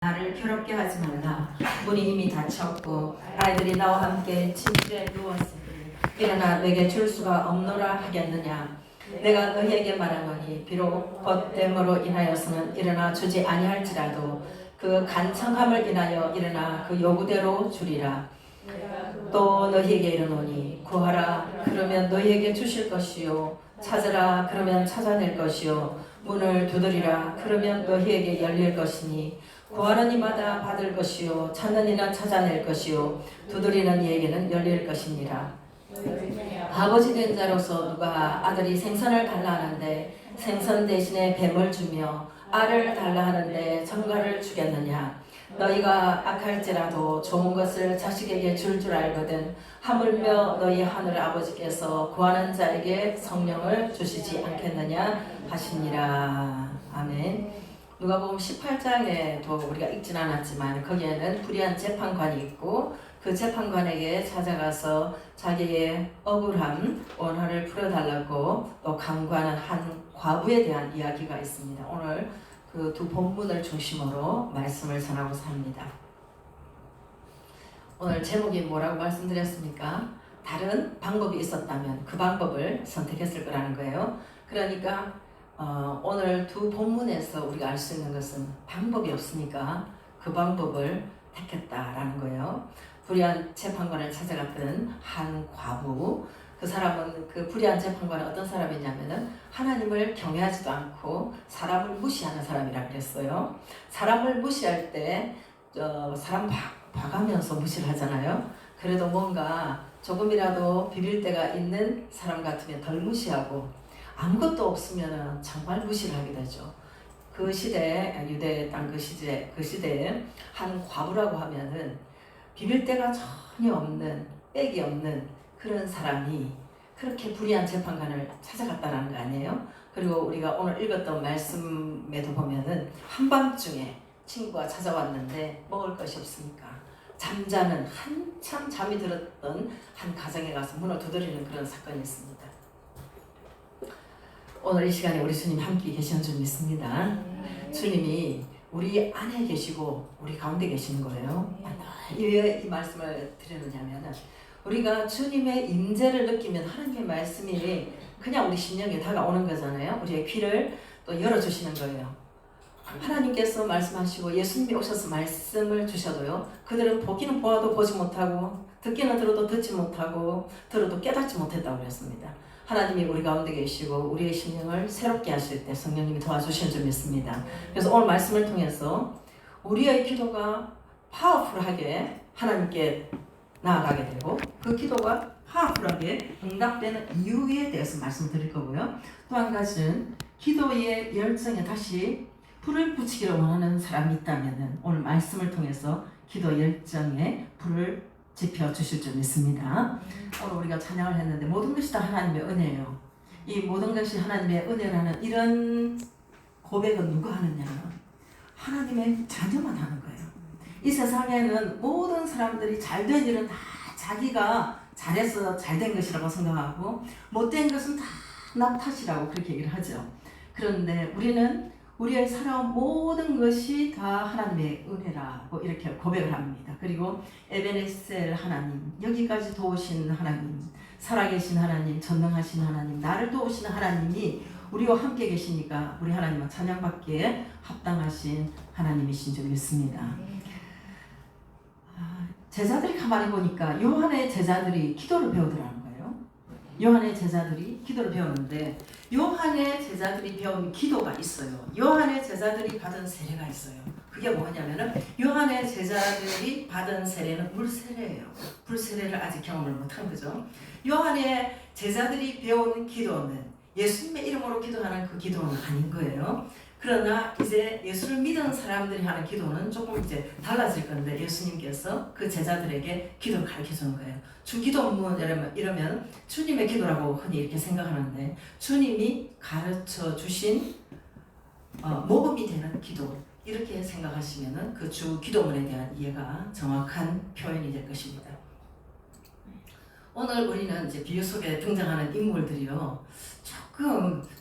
나를 괴롭게 하지 말라. 문이 이미 닫혔고 아이들이 나와 함께 침실에 누웠으니 일어나 내게 줄 수가 없노라 하겠느냐. 내가 너희에게 말하노니 비록 벗됨으로 인하여서는 일어나 주지 아니할지라도 그 간청함을 인하여 일어나 그 요구대로 주리라. 또 너희에게 이르노니 구하라 그러면 너희에게 주실 것이요 찾으라 그러면 찾아낼 것이요 문을 두드리라 그러면 너희에게 열릴 것이니 구하는 이마다 받을 것이요 찾는 이나 찾아낼 것이요 두드리는 이에게는 열릴 것이니라. 아버지 된 자로서 누가 아들이 생선을 달라 하는데 생선 대신에 뱀을 주며 알을 달라 하는데 정갈을 주겠느냐. 너희가 악할지라도 좋은 것을 자식에게 줄 알거든 하물며 너희 하늘 아버지께서 구하는 자에게 성령을 주시지 않겠느냐 하시니라. 아멘. 누가복음 18장에도 우리가 읽진 않았지만 거기에는 불의한 재판관이 있고 그 재판관에게 찾아가서 자기의 억울함, 원한을 풀어달라고 또 강구하는 한 과부에 대한 이야기가 있습니다. 오늘 그 두 본문을 중심으로 말씀을 전하고자 합니다. 오늘 제목이 뭐라고 말씀드렸습니까? 다른 방법이 있었다면 그 방법을 선택했을 거라는 거예요. 그러니까 오늘 두 본문에서 우리가 알 수 있는 것은 방법이 없으니까 그 방법을 택했다라는 거예요. 불의한 재판관을 찾아갔던 한 과부, 그 사람은 그 불의한 재판관은 어떤 사람이냐면은 하나님을 경외하지도 않고 사람을 무시하는 사람이라 그랬어요. 사람을 무시할 때 사람 봐가면서 무시를 하잖아요. 그래도 뭔가 조금이라도 비빌 데가 있는 사람 같으면 덜 무시하고 아무것도 없으면 정말 무시를 하게 되죠. 그 시대, 유대 땅 그 시대에 한 과부라고 하면은 비빌 데가 전혀 없는, 빽이 없는 그런 사람이 그렇게 불의한 재판관을 찾아갔다는 거 아니에요? 그리고 우리가 오늘 읽었던 말씀에도 보면은 한밤중에 친구가 찾아왔는데 먹을 것이 없으니까 잠자는 한참 잠이 들었던 한 가정에 가서 문을 두드리는 그런 사건이 있습니다. 오늘 이 시간에 우리 주님 함께 계시는 줄 믿습니다. 주님이 우리 안에 계시고 우리 가운데 계시는 거예요. 왜 이 말씀을 드리느냐면 우리가 주님의 임재를 느끼면 하나님의 말씀이 그냥 우리 심령에 다가오는 거잖아요. 우리의 귀를 또 열어주시는 거예요. 하나님께서 말씀하시고 예수님이 오셔서 말씀을 주셔도요. 그들은 보기는 보아도 보지 못하고 듣기는 들어도 듣지 못하고 들어도 깨닫지 못했다고 그랬습니다. 하나님이 우리 가운데 계시고 우리의 심령을 새롭게 하실 때 성령님이 도와주시는 줄 믿습니다. 그래서 오늘 말씀을 통해서 우리의 기도가 파워풀하게 하나님께 나아가게 되고 그 기도가 파워풀하게 응답되는 이유에 대해서 말씀드릴 거고요. 또 한 가지는 기도의 열정에 다시 불을 붙이기를 원하는 사람이 있다면 오늘 말씀을 통해서 기도 열정에 불을 지펴 주실 줄 믿습니다. 오늘 우리가 찬양을 했는데 모든 것이 다 하나님의 은혜예요. 이 모든 것이 하나님의 은혜라는 이런 고백은 누가 하느냐면 하나님의 자녀만 하는 거예요. 이 세상에는 모든 사람들이 잘된 일은 다 자기가 잘해서 잘된 것이라고 생각하고 못된 것은 다 나 탓이라고 그렇게 얘기를 하죠. 그런데 우리는 우리의 살아온 모든 것이 다 하나님의 은혜라고 이렇게 고백을 합니다. 그리고 에베네셀 하나님, 여기까지 도우신 하나님, 살아계신 하나님, 전능하신 하나님, 나를 도우시는 하나님이 우리와 함께 계시니까 우리 하나님은 찬양받기에 합당하신 하나님이신 줄 믿습니다. 제자들이 가만히 보니까 요한의 제자들이 기도를 배우더라는 거예요. 요한의 제자들이 기도를 배웠는데 요한의 제자들이 배운 기도가 있어요. 요한의 제자들이 받은 세례가 있어요. 그게 뭐냐면은 요한의 제자들이 받은 세례는 물세례예요. 불세례를 아직 경험을 못한 거죠. 요한의 제자들이 배운 기도는 예수님의 이름으로 기도하는 그 기도는 아닌 거예요. 그러나 이제 예수를 믿은 사람들이 하는 기도는 조금 이제 달라질 건데 예수님께서 그 제자들에게 기도를 가르쳐 주는 거예요. 주기도문 이러면 주님의 기도라고 흔히 이렇게 생각하는데 주님이 가르쳐 주신 모범이 되는 기도 이렇게 생각하시면은 그 주기도문에 대한 이해가 정확한 표현이 될 것입니다. 오늘 우리는 이제 비유 속에 등장하는 인물들이요.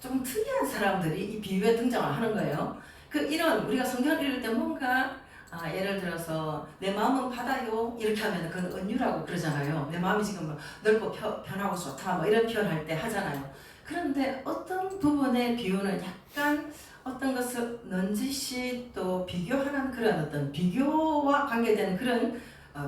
조금 특이한 사람들이 이 비유에 등장을 하는 거예요. 이런 우리가 성경을 읽을 때 뭔가 예를 들어서 내 마음은 바다요 이렇게 하면 그건 은유라고 그러잖아요. 내 마음이 지금 뭐 넓고 편하고 좋다 뭐 이런 표현할 때 하잖아요. 그런데 어떤 부분의 비유는 약간 어떤 것을 넌지시 또 비교하는 그런 어떤 비교와 관계된 그런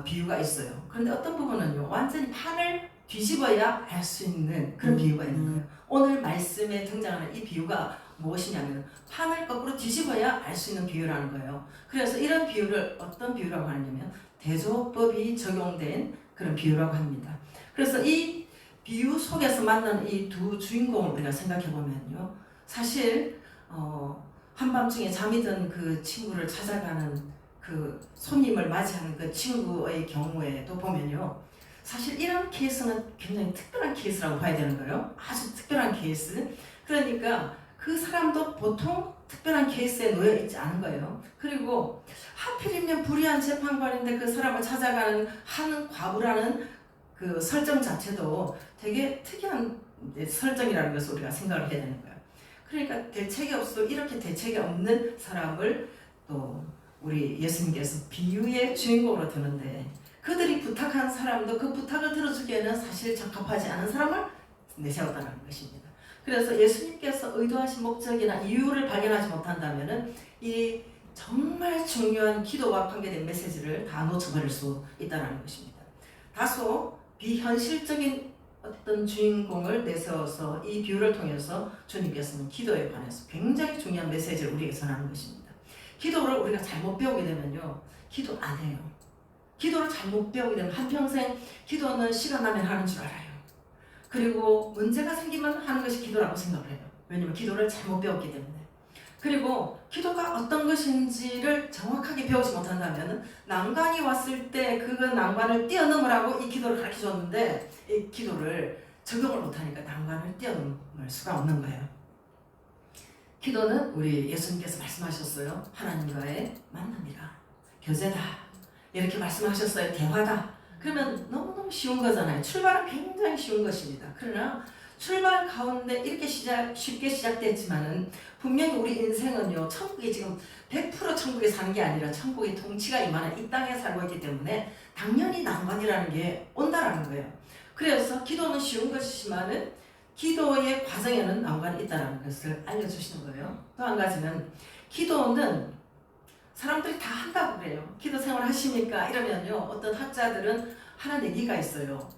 비유가 있어요. 그런데 어떤 부분은요 완전히 판을 뒤집어야 알 수 있는 그런 비유가 있는 거예요. 오늘 말씀에 등장하는 이 비유가 무엇이냐면 판을 거꾸로 뒤집어야 알 수 있는 비유라는 거예요. 그래서 이런 비유를 어떤 비유라고 하냐면 대조법이 적용된 그런 비유라고 합니다. 그래서 이 비유 속에서 만난 이 두 주인공을 우리가 생각해 보면요, 사실 한밤중에 잠이 든 그 친구를 찾아가는 그 손님을 맞이하는 그 친구의 경우에도 보면요, 사실 이런 케이스는 굉장히 특별한 케이스라고 봐야 되는 거예요. 아주 특별한 케이스. 그러니까 그 사람도 보통 특별한 케이스에 놓여 있지 않은 거예요. 그리고 하필이면 불의한 재판관인데 그 사람을 찾아가는 한 과부라는 그 설정 자체도 되게 특이한 설정이라는 것을 우리가 생각을 해야 되는 거예요. 그러니까 대책이 없어도 이렇게 대책이 없는 사람을 또 우리 예수님께서 비유의 주인공으로 드는데, 그들이 부탁한 사람도 그 부탁을 들어주기에는 사실 적합하지 않은 사람을 내세웠다는 것입니다. 그래서 예수님께서 의도하신 목적이나 이유를 발견하지 못한다면은 이 정말 중요한 기도와 관계된 메시지를 다 놓쳐버릴 수 있다는 것입니다. 다소 비현실적인 어떤 주인공을 내세워서 이 비유를 통해서 주님께서는 기도에 관해서 굉장히 중요한 메시지를 우리에게 전하는 것입니다. 기도를 우리가 잘못 배우게 되면요, 기도 안 해요. 기도를 잘못 배우게 되면 한평생 기도는 시간 나면 하는 줄 알아요. 그리고 문제가 생기면 하는 것이 기도라고 생각을 해요. 왜냐면 기도를 잘못 배웠기 때문에. 그리고 기도가 어떤 것인지를 정확하게 배우지 못한다면 난관이 왔을 때 그 난관을 뛰어넘으라고 이 기도를 가르쳐줬는데 이 기도를 적용을 못하니까 난관을 뛰어넘을 수가 없는 거예요. 기도는 우리 예수님께서 말씀하셨어요. 하나님과의 만남이라, 교제다, 이렇게 말씀하셨어요. 대화다. 그러면 너무너무 쉬운 거잖아요. 출발은 굉장히 쉬운 것입니다. 그러나 출발 가운데 이렇게 쉽게 시작됐지만은 분명히 우리 인생은요, 천국이 지금 100% 천국에 사는 게 아니라 천국의 통치가 임하는 이 땅에 살고 있기 때문에 당연히 난관이라는 게 온다라는 거예요. 그래서 기도는 쉬운 것이지만은 기도의 과정에는 난관이 있다는 것을 알려주시는 거예요. 또 한 가지는 기도는 사람들이 다 한다고 그래요. 기도 생활 하십니까? 이러면요, 어떤 학자들은 하는 얘기가 있어요.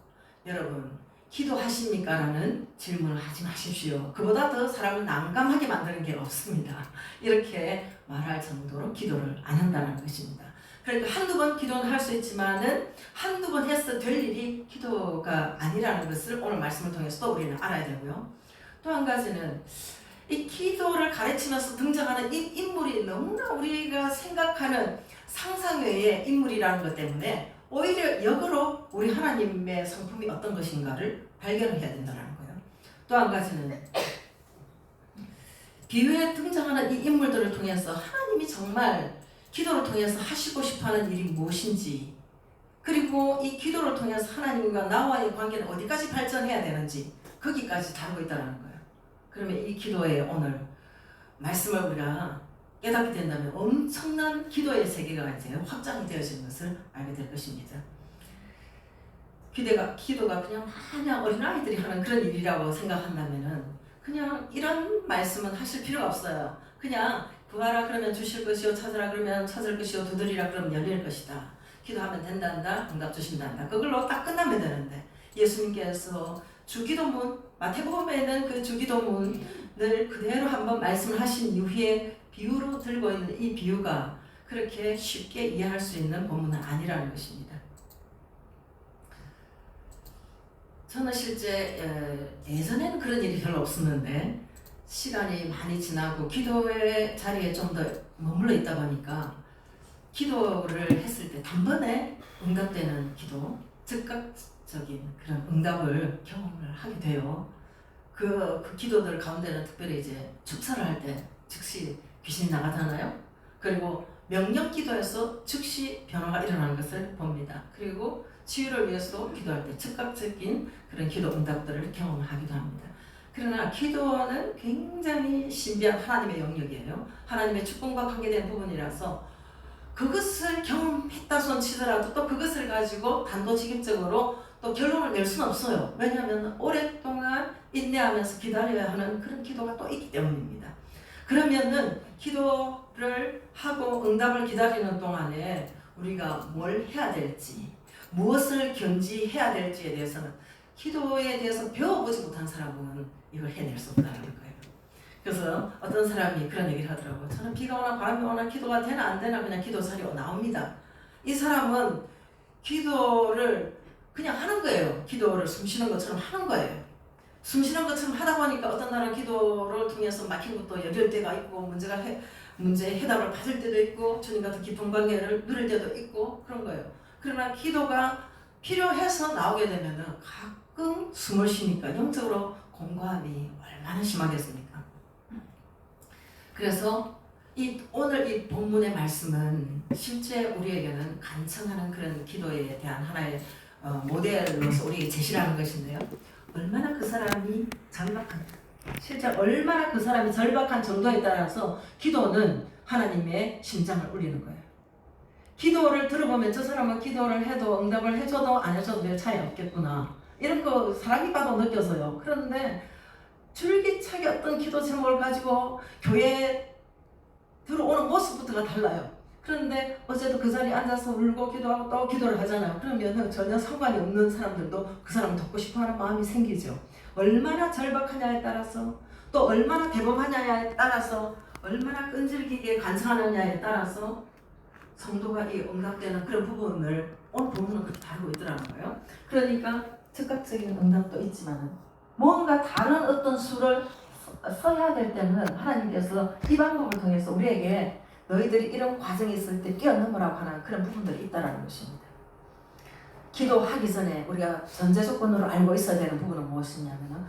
여러분, 기도하십니까? 라는 질문을 하지 마십시오. 그보다 더 사람을 난감하게 만드는 게 없습니다. 이렇게 말할 정도로 기도를 안 한다는 것입니다. 그러니까 한두 번 기도는 할 수 있지만은 한두 번 해서 될 일이 기도가 아니라는 것을 오늘 말씀을 통해서 또 우리는 알아야 되고요. 또 한 가지는 이 기도를 가르치면서 등장하는 이 인물이 너무나 우리가 생각하는 상상외의 인물이라는 것 때문에 오히려 역으로 우리 하나님의 성품이 어떤 것인가를 발견해야 된다는 거예요. 또 한 가지는 비유에 등장하는 이 인물들을 통해서 하나님이 정말 기도를 통해서 하시고 싶어하는 일이 무엇인지, 그리고 이 기도를 통해서 하나님과 나와의 관계는 어디까지 발전해야 되는지 거기까지 다루고 있다는 거예요. 그러면 이 기도에 오늘 말씀을 우리가 깨닫게 된다면 엄청난 기도의 세계가 이제 확장이 되어지는 것을 알게 될 것입니다. 기도가 그냥 마냥 어린아이들이 하는 그런 일이라고 생각한다면은 그냥 이런 말씀은 하실 필요가 없어요. 그냥 구하라 그러면 주실 것이요, 찾으라 그러면 찾을 것이요, 두드리라 그러면 열릴 것이다. 기도하면 된단다, 응답 주신단다. 그걸로 딱 끝나면 되는데 예수님께서 주기도문, 마태복음에는 그 주기도문을 그대로 한번 말씀을 하신 이후에 비유로 들고 있는 이 비유가 그렇게 쉽게 이해할 수 있는 본문은 아니라는 것입니다. 저는 실제 예전에는 그런 일이 별로 없었는데 시간이 많이 지나고 기도의 자리에 좀 더 머물러 있다 보니까 기도를 했을 때 단번에 응답되는 기도, 즉각적인 그런 응답을 경험을 하게 돼요. 그 기도들 가운데는 특별히 이제 축사를 할 때 즉시 귀신이 나가잖아요. 그리고 명령 기도에서 즉시 변화가 일어나는 것을 봅니다. 그리고 치유를 위해서도 기도할 때 즉각적인 그런 기도 응답들을 경험하기도 합니다. 그러나 기도는 굉장히 신비한 하나님의 영역이에요. 하나님의 축복과 관계된 부분이라서 그것을 경험했다 손 치더라도 또 그것을 가지고 단도직입적으로 또 결론을 낼 수는 없어요. 왜냐하면 오랫동안 인내하면서 기다려야 하는 그런 기도가 또 있기 때문입니다. 그러면은 기도를 하고 응답을 기다리는 동안에 우리가 뭘 해야 될지, 무엇을 견지해야 될지에 대해서는 기도에 대해서 배워보지 못한 사람은 이걸 해낼 수 없다는 거예요. 그래서 어떤 사람이 그런 얘기를 하더라고요. 저는 비가 오나 바람이 오나 기도가 되나 안 되나 그냥 기도 자리에 나옵니다. 이 사람은 기도를 그냥 하는 거예요. 기도를 숨 쉬는 것처럼 하는 거예요. 숨 쉬는 것처럼 하다 보니까 어떤 날은 기도를 통해서 막힌 것도 열릴 때가 있고 문제의 해답을 받을 때도 있고 주님과 더 깊은 관계를 누릴 때도 있고 그런 거예요. 그러나 기도가 필요해서 나오게 되면은 가끔 숨을 쉬니까 영적으로 공고함이 얼마나 심하겠습니까? 그래서 오늘 이 본문의 말씀은 실제 우리에게는 간청하는 그런 기도에 대한 하나의 모델로서 우리에게 제시하는 것인데요. 얼마나 그 사람이 얼마나 그 사람이 절박한 정도에 따라서 기도는 하나님의 심장을 울리는 거예요. 기도를 들어보면 저 사람은 기도를 해도 응답을 해줘도 안 해줘도 별 차이 없겠구나. 이런 거 사람이 봐도 느껴서요. 그런데 줄기차게 어떤 기도 제목을 가지고 교회에 들어오는 모습부터가 달라요. 그런데 어제도 그 자리에 앉아서 울고 기도하고 또 기도를 하잖아요. 그러면 전혀 상관이 없는 사람들도 그 사람을 돕고 싶어하는 마음이 생기죠. 얼마나 절박하냐에 따라서 또 얼마나 대범하냐에 따라서 얼마나 끈질기게 간청하느냐에 따라서 성도가 이 응답되는 그런 부분을 오늘 본문은 그렇게 다루고 있더라는 거예요. 그러니까 즉각적인 응답도 있지만 뭔가 다른 어떤 수를 써야 될 때는 하나님께서 이 방법을 통해서 우리에게 너희들이 이런 과정이 있을 때 뛰어넘으라고 하는 그런 부분들이 있다는 것입니다. 기도하기 전에 우리가 전제 조건으로 알고 있어야 되는 부분은 무엇이냐면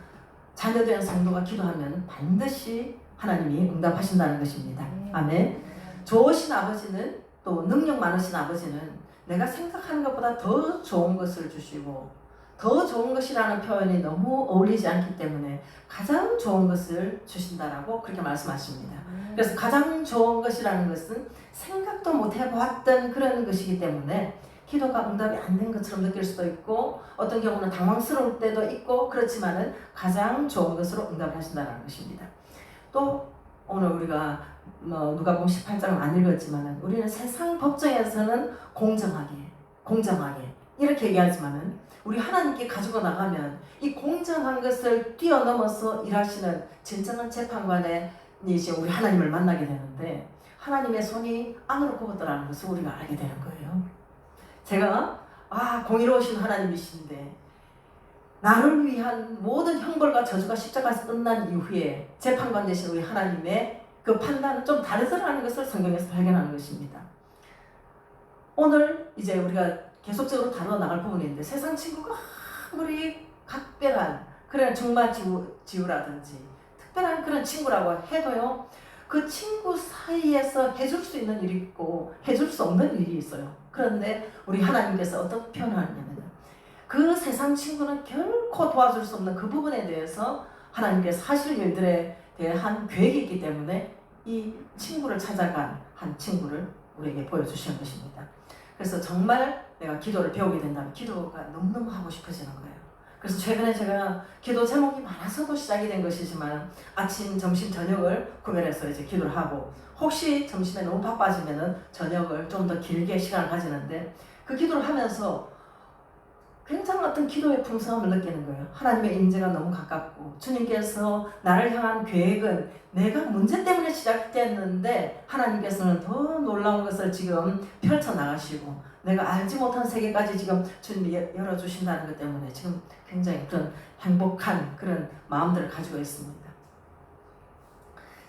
자녀된 성도가 기도하면 반드시 하나님이 응답하신다는 것입니다. 아멘. 좋으신 아버지는 또 능력 많으신 아버지는 내가 생각하는 것보다 더 좋은 것을 주시고 더 좋은 것이라는 표현이 너무 어울리지 않기 때문에 가장 좋은 것을 주신다라고 그렇게 말씀하십니다. 그래서 가장 좋은 것이라는 것은 생각도 못 해보았던 그런 것이기 때문에 기도가 응답이 안 된 것처럼 느낄 수도 있고 어떤 경우는 당황스러울 때도 있고 그렇지만은 가장 좋은 것으로 응답을 하신다는 것입니다. 또 오늘 우리가 누가복음 18장은 안 읽었지만은 우리는 세상 법정에서는 공정하게 이렇게 얘기하지만은 우리 하나님께 가지고 나가면 이 공정한 것을 뛰어넘어서 일하시는 진정한 재판관이신 우리 하나님을 만나게 되는데 하나님의 손이 안으로 굽었더라는 것을 우리가 알게 되는 거예요. 제가 공의로우신 하나님이신데 나를 위한 모든 형벌과 저주가 십자가에서 끝난 이후에 재판관 되신 우리 하나님의 그 판단은 좀 다르더라는 것을 성경에서 발견하는 것입니다. 오늘 이제 우리가 계속적으로 다뤄 나갈 부분인데 세상 친구가 아무리 각별한 그런 중마지우라든지 특별한 그런 친구라고 해도요 그 친구 사이에서 해줄 수 있는 일이 있고 해줄 수 없는 일이 있어요. 그런데 우리 하나님께서 어떻게 표현하느냐면 그 세상 친구는 결코 도와줄 수 없는 그 부분에 대해서 하나님께서 하실 일들에 대한 계획이 있기 때문에 이 친구를 찾아간 한 친구를 우리에게 보여주시는 것입니다. 그래서 정말 내가 기도를 배우게 된다면 기도가 너무너무 하고 싶어지는 거예요. 그래서 최근에 제가 기도 제목이 많아서도 시작이 된 것이지만 아침, 점심, 저녁을 구별해서 이제 기도를 하고 혹시 점심에 너무 바빠지면은 저녁을 좀 더 길게 시간을 가지는데 그 기도를 하면서 굉장히 어떤 기도의 풍성함을 느끼는 거예요. 하나님의 임재가 너무 가깝고 주님께서 나를 향한 계획은 내가 문제 때문에 시작됐는데 하나님께서는 더 놀라운 것을 지금 펼쳐나가시고 내가 알지 못한 세계까지 지금 주님이 열어주신다는 것 때문에 지금 굉장히 그런 행복한 그런 마음들을 가지고 있습니다.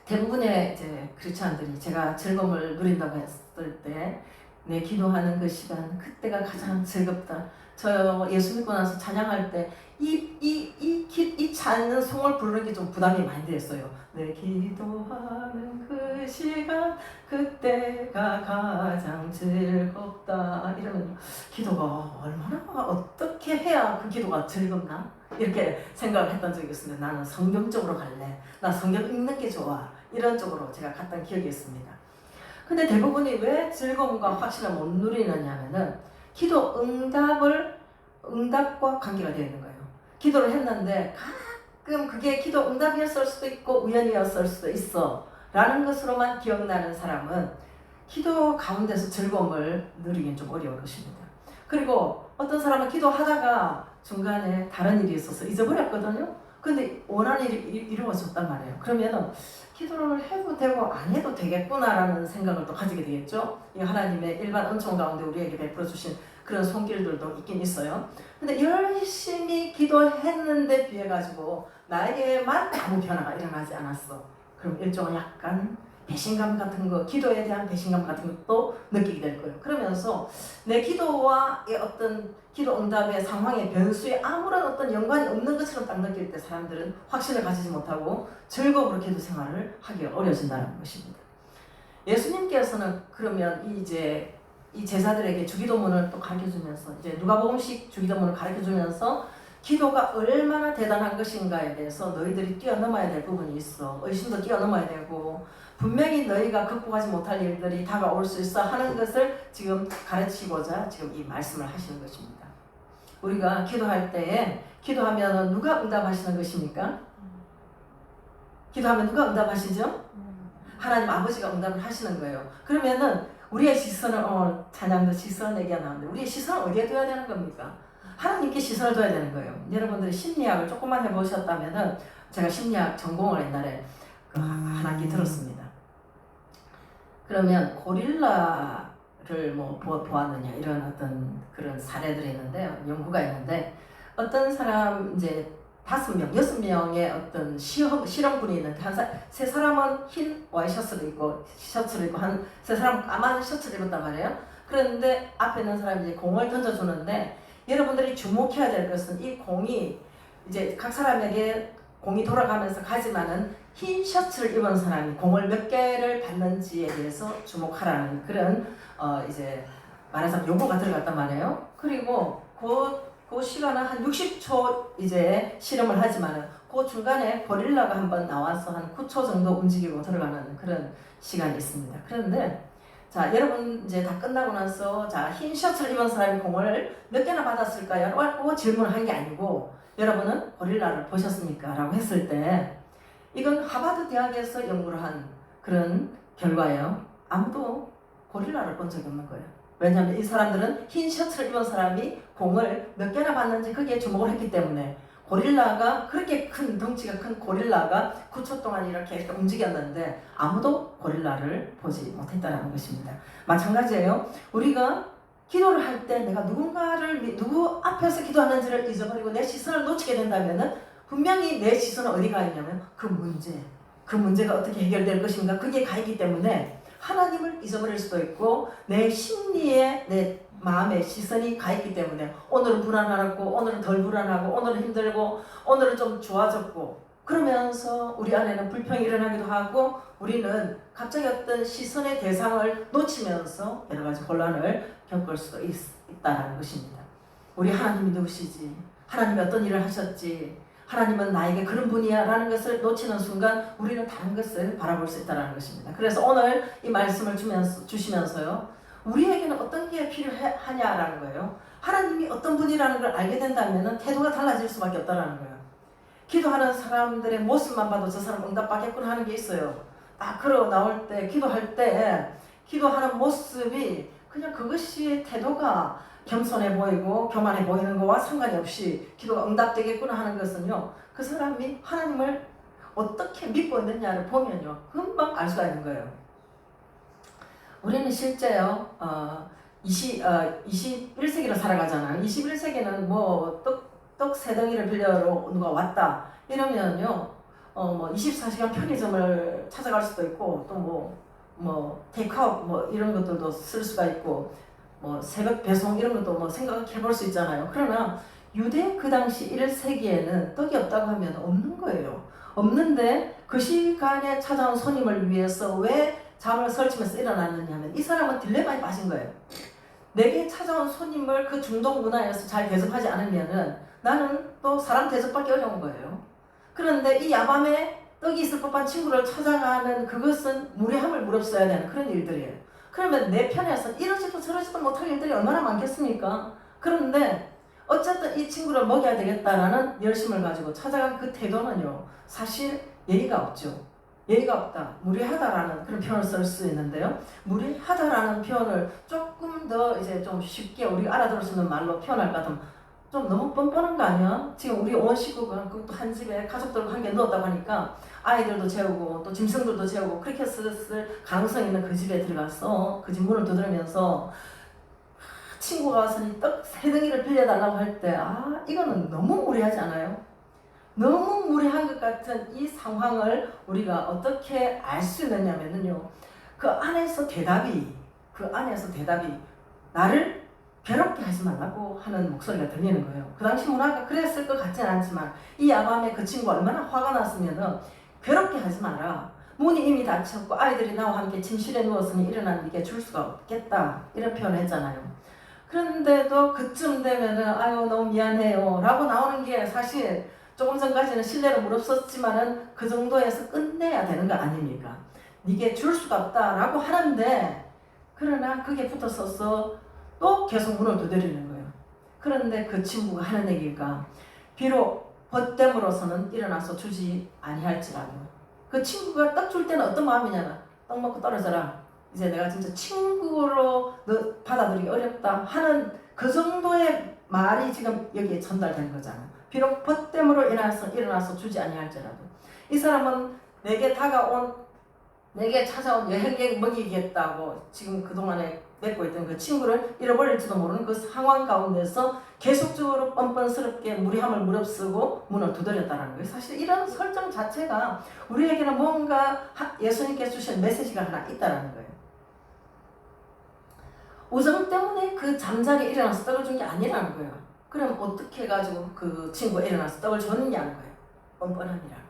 대부분의 이제 크리스찬들이 제가 즐거움을 누린다고 했을 때 내 기도하는 그 시간 그때가 가장 즐겁다. 저 예수 믿고 나서 찬양할 때 이 찬송을 부르는 게 좀 부담이 많이 됐어요. 내 기도하는 그 시간 그때가 가장 즐겁다. 이러면 기도가 얼마나 어떻게 해야 그 기도가 즐겁나? 이렇게 생각을 했던 적이 있습니다. 나는 성경 쪽으로 갈래. 나 성경 읽는 게 좋아. 이런 쪽으로 제가 갔던 기억이 있습니다. 근데 대부분이 왜 즐거움과 확신을 못 누리느냐 하면은 기도 응답과 관계가 되어 있는 거예요. 기도를 했는데 가끔 그게 기도 응답이었을 수도 있고 우연이었을 수도 있어 라는 것으로만 기억나는 사람은 기도 가운데서 즐거움을 누리긴 좀 어려울 것입니다. 그리고 어떤 사람은 기도하다가 중간에 다른 일이 있어서 잊어버렸거든요. 근데 원하는 일이 이루어졌단 말이에요. 그러면은 기도를 해도 되고 안 해도 되겠구나라는 생각을 또 가지게 되겠죠. 이 하나님의 일반 은총 가운데 우리에게 베풀어 주신 그런 손길들도 있긴 있어요. 근데 열심히 기도했는데 비해 가지고 나에게만 아무 변화가 일어나지 않았어. 그럼 일종의 약간 배신감 같은 거, 기도에 대한 배신감 같은 것도 느끼게 될 거예요. 그러면서 내 기도와 어떤 기도 응답의 상황의 변수에 아무런 어떤 연관이 없는 것처럼 딱 느낄 때 사람들은 확신을 가지지 못하고 즐거움으로 기도 생활을 하기가 어려진다는 것입니다. 예수님께서는 그러면 이 제자들에게 주기도문을 또 가르쳐주면서 이제 누가복음식 주기도문을 가르쳐주면서 기도가 얼마나 대단한 것인가에 대해서 너희들이 뛰어넘어야 될 부분이 있어. 의심도 뛰어넘어야 되고 분명히 너희가 극복하지 못할 일들이 다가올 수 있어 하는 것을 지금 가르치고자 지금 이 말씀을 하시는 것입니다. 우리가 기도할 때에 기도하면 누가 응답하시는 것입니까? 기도하면 누가 응답하시죠? 하나님 아버지가 응답을 하시는 거예요. 그러면은 우리의 시선을 찬양도 시선 얘기가 나오는데 우리의 시선을 어디에 둬야 되는 겁니까? 하나님께 시선을 둬야 되는 거예요. 여러분들이 심리학을 조금만 해보셨다면은 제가 심리학 전공을 옛날에 한 학기 들었습니다. 그러면 고릴라를 뭐 보았느냐 이런 어떤 그런 사례들이 있는데요. 연구가 있는데 어떤 사람 이제 5명, 6명의 어떤 실험군이 있는데 세 사람은 흰 와이셔츠를 입고 세 사람은 까만 셔츠를 입었단 말이에요. 그런데 앞에 있는 사람이 이제 공을 던져주는데 여러분들이 주목해야 될 것은 이 공이 이제 각 사람에게 공이 돌아가면서 가지만은 흰 셔츠를 입은 사람이 공을 몇 개를 받는지에 대해서 주목하라는 그런 이제 말하자면 요구가 들어갔단 말이에요. 그리고 그 시간은 한 60초 이제 실험을 하지만은 그 중간에 고릴라가 한번 나와서 한 9초 정도 움직이고 들어가는 그런 시간이 있습니다. 그런데 자, 여러분 이제 다 끝나고 나서 자, 흰 셔츠를 입은 사람이 공을 몇 개나 받았을까요? 라고 질문을 한 게 아니고 여러분은 고릴라를 보셨습니까? 라고 했을 때 이건 하버드 대학에서 연구를 한 그런 결과예요. 아무도 고릴라를 본 적이 없는 거예요. 왜냐하면 이 사람들은 흰 셔츠를 입은 사람이 공을 몇 개나 받는지 거기에 주목을 했기 때문에 고릴라가 그렇게 큰 덩치가 큰 고릴라가 9초 동안 이렇게 움직였는데 아무도 고릴라를 보지 못했다는 것입니다. 마찬가지예요. 우리가 기도를 할 때 내가 누구 앞에서 기도하는지를 잊어버리고 내 시선을 놓치게 된다면은 분명히 내 시선은 어디 가 있냐면 그 문제가 어떻게 해결될 것인가 그게 가 있기 때문에 하나님을 잊어버릴 수도 있고 내 심리에 내 마음의 시선이 가 있기 때문에 오늘은 불안하고 오늘은 덜 불안하고 오늘은 힘들고 오늘은 좀 좋아졌고 그러면서 우리 안에는 불평이 일어나기도 하고 우리는 갑자기 어떤 시선의 대상을 놓치면서 여러 가지 혼란을 겪을 수도 있다는 것입니다. 우리 하나님이 누구시지? 하나님이 어떤 일을 하셨지? 하나님은 나에게 그런 분이야 라는 것을 놓치는 순간 우리는 다른 것을 바라볼 수 있다는 것입니다. 그래서 오늘 이 말씀을 주시면서요. 우리에게는 어떤 게 필요하냐라는 거예요. 하나님이 어떤 분이라는 걸 알게 된다면 태도가 달라질 수밖에 없다는 거예요. 기도하는 사람들의 모습만 봐도 저 사람 응답받겠구나 하는 게 있어요. 딱 걸어 나올 때 기도할 때 기도하는 모습이 그냥 그것이 태도가 겸손해 보이고 교만해 보이는 거와 상관이 없이 기도가 응답되겠구나 하는 것은요. 그 사람이 하나님을 어떻게 믿고 있느냐를 보면요. 금방 알 수가 있는 거예요. 우리는 실제요. 21세기로 살아가잖아요. 21세기는 뭐 떡 세 덩이를 빌려러 누가 왔다 이러면요. 뭐 24시간 편의점을 찾아갈 수도 있고 또 뭐 테이크아웃 뭐 이런 것들도 쓸 수가 있고 뭐 새벽 배송 이런 것도 뭐 생각해 볼 수 있잖아요. 그러나 유대 그 당시 1세기에는 떡이 없다고 하면 없는 거예요. 없는데 그 시간에 찾아온 손님을 위해서 왜 잠을 설치면서 일어났느냐 하면 이 사람은 딜레마에 빠진 거예요. 내게 찾아온 손님을 그 중동 문화에서 잘 대접하지 않으면은 나는 또 사람 대접받기 어려운 거예요. 그런데 이 야밤에 떡이 있을 법한 친구를 찾아가는 그것은 무례함을 무릅써야 되는 그런 일들이에요. 그러면 내 편에서 이러지도 저러지도 못할 일들이 얼마나 많겠습니까? 그런데 어쨌든 이 친구를 먹여야 되겠다라는 열심을 가지고 찾아간 그 태도는요, 사실 예의가 없죠. 예의가 없다, 무례하다라는 그런 표현을 쓸 수 있는데요. 무례하다라는 표현을 조금 더 이제 좀 쉽게 우리가 알아들을 수 있는 말로 표현할 것 같으면 좀 너무 뻔뻔한 거 아니야? 지금 우리 온 식구가 그것도 한 집에 가족들과 함께 누웠다고 하니까 아이들도 재우고 또 짐승들도 재우고 그렇게 쓸 가능성이 있는 그 집에 들어가서 그 집 문을 두드리면서 친구가 와서 떡 3덩이를 빌려달라고 할 때 이거는 너무 무례하지 않아요? 너무 무례한 것 같은 이 상황을 우리가 어떻게 알 수 있느냐면요, 그 안에서 대답이 나를 괴롭게 하지 말라고 하는 목소리가 들리는 거예요. 그 당시 문화가 그랬을 것 같지는 않지만 이 야밤에 그 친구가 얼마나 화가 났으면 괴롭게 하지 마라. 문이 이미 닫혔고 아이들이 나와 함께 침실에 누웠으니 일어난 네게 줄 수가 없겠다. 이런 표현을 했잖아요. 그런데도 그쯤 되면은 아유 너무 미안해요 라고 나오는 게 사실 조금 전까지는 신뢰를 무릅썼지만은 그 정도에서 끝내야 되는 거 아닙니까? 네게 줄 수가 없다라고 하는데, 그러나 그게 붙어서서 또 계속 문을 두드리는 거예요. 그런데 그 친구가 하는 얘기가 비록 벗됨으로서는 일어나서 주지 아니할지라도, 그 친구가 떡 줄 때는 어떤 마음이냐면 떡 먹고 떨어져라, 이제 내가 진짜 친구로 너 받아들이기 어렵다 하는 그 정도의 말이 지금 여기에 전달된 거잖아요. 비록 벗됨으로 일어나서 주지 아니할지라도 이 사람은 내게 찾아온 여행객 먹이겠다고 지금 그동안에 맺고 있던 그 친구를 잃어버릴지도 모르는 그 상황 가운데서 계속적으로 뻔뻔스럽게 무례함을 무릅쓰고 문을 두드렸다는 거예요. 사실 이런 설정 자체가 우리에게는 뭔가 예수님께서 주신 메시지가 하나 있다는 거예요. 우정 때문에 그 잠자리에 일어나서 떡을 준 게 아니라는 거예요. 그럼 어떻게 해가지고 그 친구가 일어나서 떡을 줬느냐는 거예요. 뻔뻔함이라는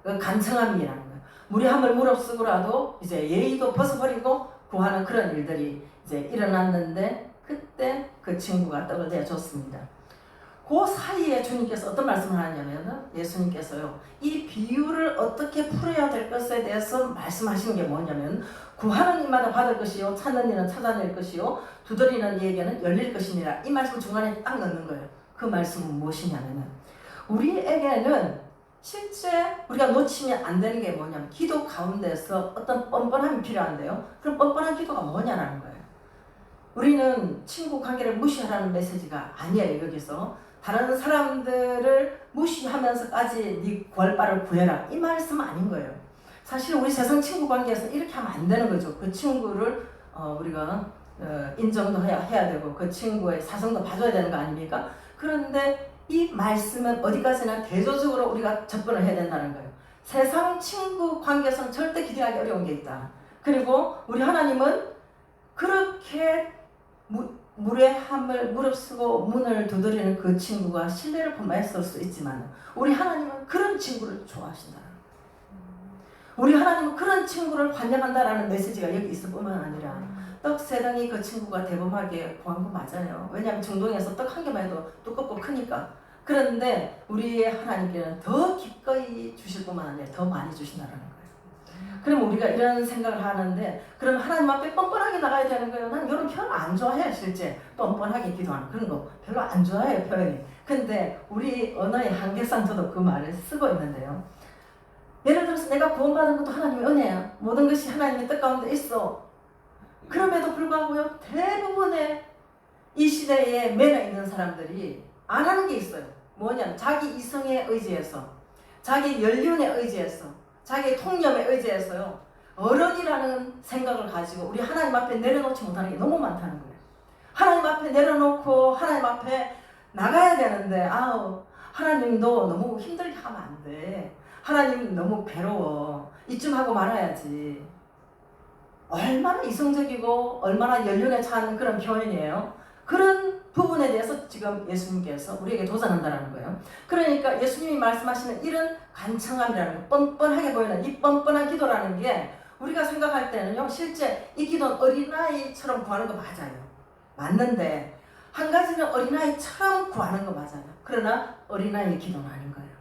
거예요. 간청함이라는 거예요. 무례함을 무릅쓰고라도 이제 예의도 벗어버리고 구하는 그런 일들이 이제 일어났는데, 그때 그 친구가 떡을 내줬습니다. 그 사이에 주님께서 어떤 말씀을 하냐면, 예수님께서요, 이 비유를 어떻게 풀어야 될 것에 대해서 말씀하시는 게 뭐냐면, 구하는 이마다 받을 것이요, 찾는 이는 찾아낼 것이요, 두드리는 이에게는 열릴 것이니라. 이 말씀 중간에 딱 넣는 거예요. 그 말씀은 무엇이냐면, 우리에게는 실제 우리가 놓치면 안 되는 게 뭐냐면, 기도 가운데서 어떤 뻔뻔함이 필요한데요. 그럼 뻔뻔한 기도가 뭐냐라는 거예요. 우리는 친구 관계를 무시하라는 메시지가 아니에요. 여기서 다른 사람들을 무시하면서까지 네 구할 바를 구해라, 이 말씀은 아닌 거예요. 사실 우리 세상 친구 관계에서 이렇게 하면 안 되는 거죠. 그 친구를 우리가 인정도 해야 되고 그 친구의 사정도 봐줘야 되는 거 아닙니까? 그런데 이 말씀은 어디까지나 대조적으로 우리가 접근을 해야 된다는 거예요. 세상 친구 관계에서는 절대 기대하기 어려운 게 있다. 그리고 우리 하나님은 그렇게 무례함을 무릅쓰고 문을 두드리는 그 친구가 신뢰를 범했을 수 있지만, 우리 하나님은 그런 친구를 좋아하신다. 우리 하나님은 그런 친구를 환영한다라는 메시지가 여기 있을 뿐만 아니라, 떡 3덩이 그 친구가 대범하게 구한 거 맞아요. 왜냐하면 중동에서 떡 한 개만 해도 두껍고 크니까. 그런데 우리의 하나님께는 더 기꺼이 주실 뿐만 아니라 더 많이 주신다는 거예요. 그럼 우리가 이런 생각을 하는데, 그럼 하나님 앞에 뻔뻔하게 나가야 되는 거예요. 난 이런 표현 안 좋아해요. 실제 뻔뻔하게 기도하는 그런 거 별로 안 좋아해요, 표현이. 근데 우리 언어의 한계상 저도 그 말을 쓰고 있는데요. 예를 들어서 내가 구원받은 것도 하나님의 은혜야. 모든 것이 하나님의 뜻 가운데 있어. 그럼에도 불구하고요, 대부분의 이 시대에 매너 있는 사람들이 안 하는 게 있어요. 뭐냐면 자기 이성에 의지해서, 자기 연륜에 의지해서, 자기 통념에 의지해서요, 어른이라는 생각을 가지고 우리 하나님 앞에 내려놓지 못하는 게 너무 많다는 거예요. 하나님 앞에 내려놓고 하나님 앞에 나가야 되는데, 하나님도 너무 힘들게 하면 안 돼. 하나님 너무 괴로워. 이쯤 하고 말아야지. 얼마나 이성적이고 얼마나 연륜에 찬 그런 표현이에요. 그런 부분에 대해서 지금 예수님께서 우리에게 도전한다는 거예요. 그러니까 예수님이 말씀하시는 이런 간청함이라는 거, 뻔뻔하게 보이는 이 뻔뻔한 기도라는 게 우리가 생각할 때는요, 실제 이 기도는 어린아이처럼 구하는 거 맞아요. 맞는데 한 가지는 어린아이처럼 구하는 거 맞아요. 그러나 어린아이의 기도는 아닌 거예요.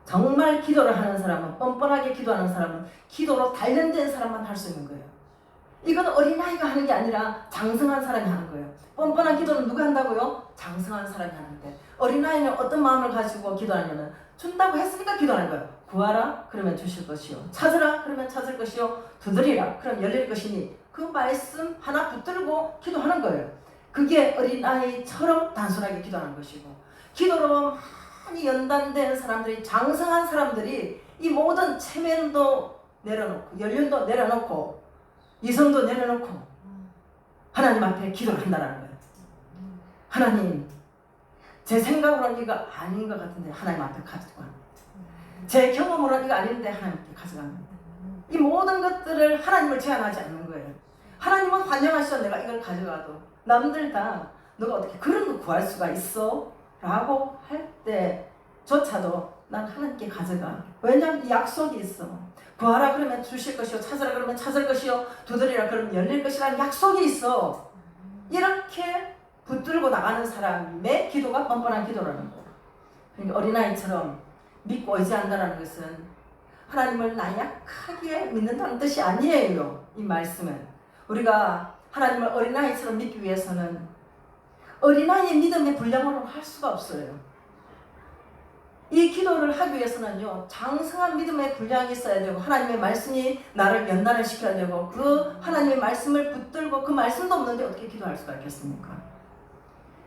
정말 기도를 하는 사람은, 뻔뻔하게 기도하는 사람은, 기도로 단련된 사람만 할 수 있는 거예요. 이건 어린아이가 하는 게 아니라 장성한 사람이 하는 거예요. 뻔뻔한 기도는 누가 한다고요? 장성한 사람이 하는데, 어린아이는 어떤 마음을 가지고 기도하냐면, 준다고 했으니까 기도하는 거예요. 구하라 그러면 주실 것이요, 찾으라 그러면 찾을 것이요, 두드리라 그럼 열릴 것이니, 그 말씀 하나 붙들고 기도하는 거예요. 그게 어린아이처럼 단순하게 기도하는 것이고, 기도로 많이 연단된 사람들이, 장성한 사람들이 이 모든 체면도 내려놓고 연륜도 내려놓고 이성도 내려놓고 하나님 앞에 기도를 한다는 거예요. 하나님, 제 생각으로는 이거 아닌 것 같은데 하나님 앞에 가지고 갑니다. 제 경험으로는 이거 아닌데 하나님 앞에 가져갑니다. 이 모든 것들을 하나님을 제한하지 않는 거예요. 하나님은 환영하셔. 내가 이걸 가져가도. 남들 다 너가 어떻게 그런 거 구할 수가 있어? 라고 할 때조차도 난 하나님께 가져가. 왜냐하면 이 약속이 있어. 구하라 그러면 주실 것이요, 찾으라 그러면 찾을 것이요, 두드리라 그러면 열릴 것이라는 약속이 있어. 이렇게 붙들고 나가는 사람의 기도가 뻔뻔한 기도라는 거예요. 그러니까 어린아이처럼 믿고 의지한다는 것은 하나님을 나약하게 믿는다는 뜻이 아니에요. 이 말씀은 우리가 하나님을 어린아이처럼 믿기 위해서는 어린아이의 믿음의 분량으로 할 수가 없어요. 이 기도를 하기 위해서는요, 장성한 믿음의 분량이 있어야 되고, 하나님의 말씀이 나를 연단을 시켜야 되고, 그 하나님의 말씀을 붙들고, 그 말씀도 없는데 어떻게 기도할 수가 있겠습니까?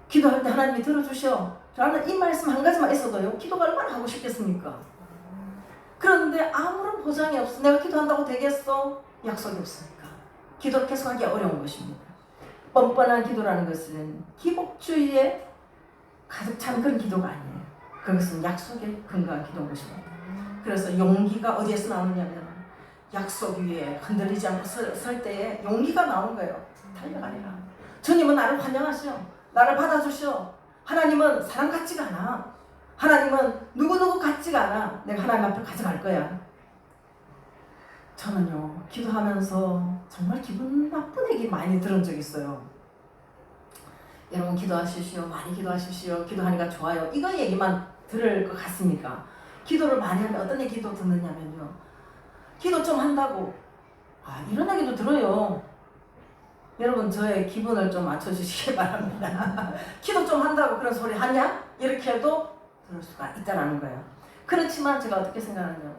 기도할 때 하나님이 들어주셔. 저는 이 말씀 한 가지만 있어도요, 기도가 얼마나 하고 싶겠습니까? 그런데 아무런 보장이 없어. 내가 기도한다고 되겠어? 약속이 없으니까 기도를 계속하기 어려운 것입니다. 뻔뻔한 기도라는 것은 기복주의에 가득 찬 그런 기도가 아니에요. 그것은 약속에 근거한 기도인 것입니다. 그래서 용기가 어디에서 나오느냐면, 약속 위에 흔들리지 않고 설 때에 용기가 나오는 거예요. 달려가니라. 주님은 나를 환영하시오. 나를 받아주시오. 하나님은 사람 같지가 않아. 하나님은 누구누구 같지가 않아. 내가 하나님 앞에 가져갈 거야. 저는요, 기도하면서 정말 기분 나쁜 얘기 많이 들은 적 있어요. 여러분 기도하십시오. 많이 기도하십시오. 기도하니까 좋아요. 이거 얘기만 들을 것 같습니까? 기도를 많이 하면 어떤 얘기도 듣느냐면요, 기도 좀 한다고, 이런 얘기도 들어요. 여러분 저의 기분을 좀 맞춰주시기 바랍니다. 기도 좀 한다고 그런 소리 하냐? 이렇게 해도 들을 수가 있다는 거예요. 그렇지만 제가 어떻게 생각하냐면,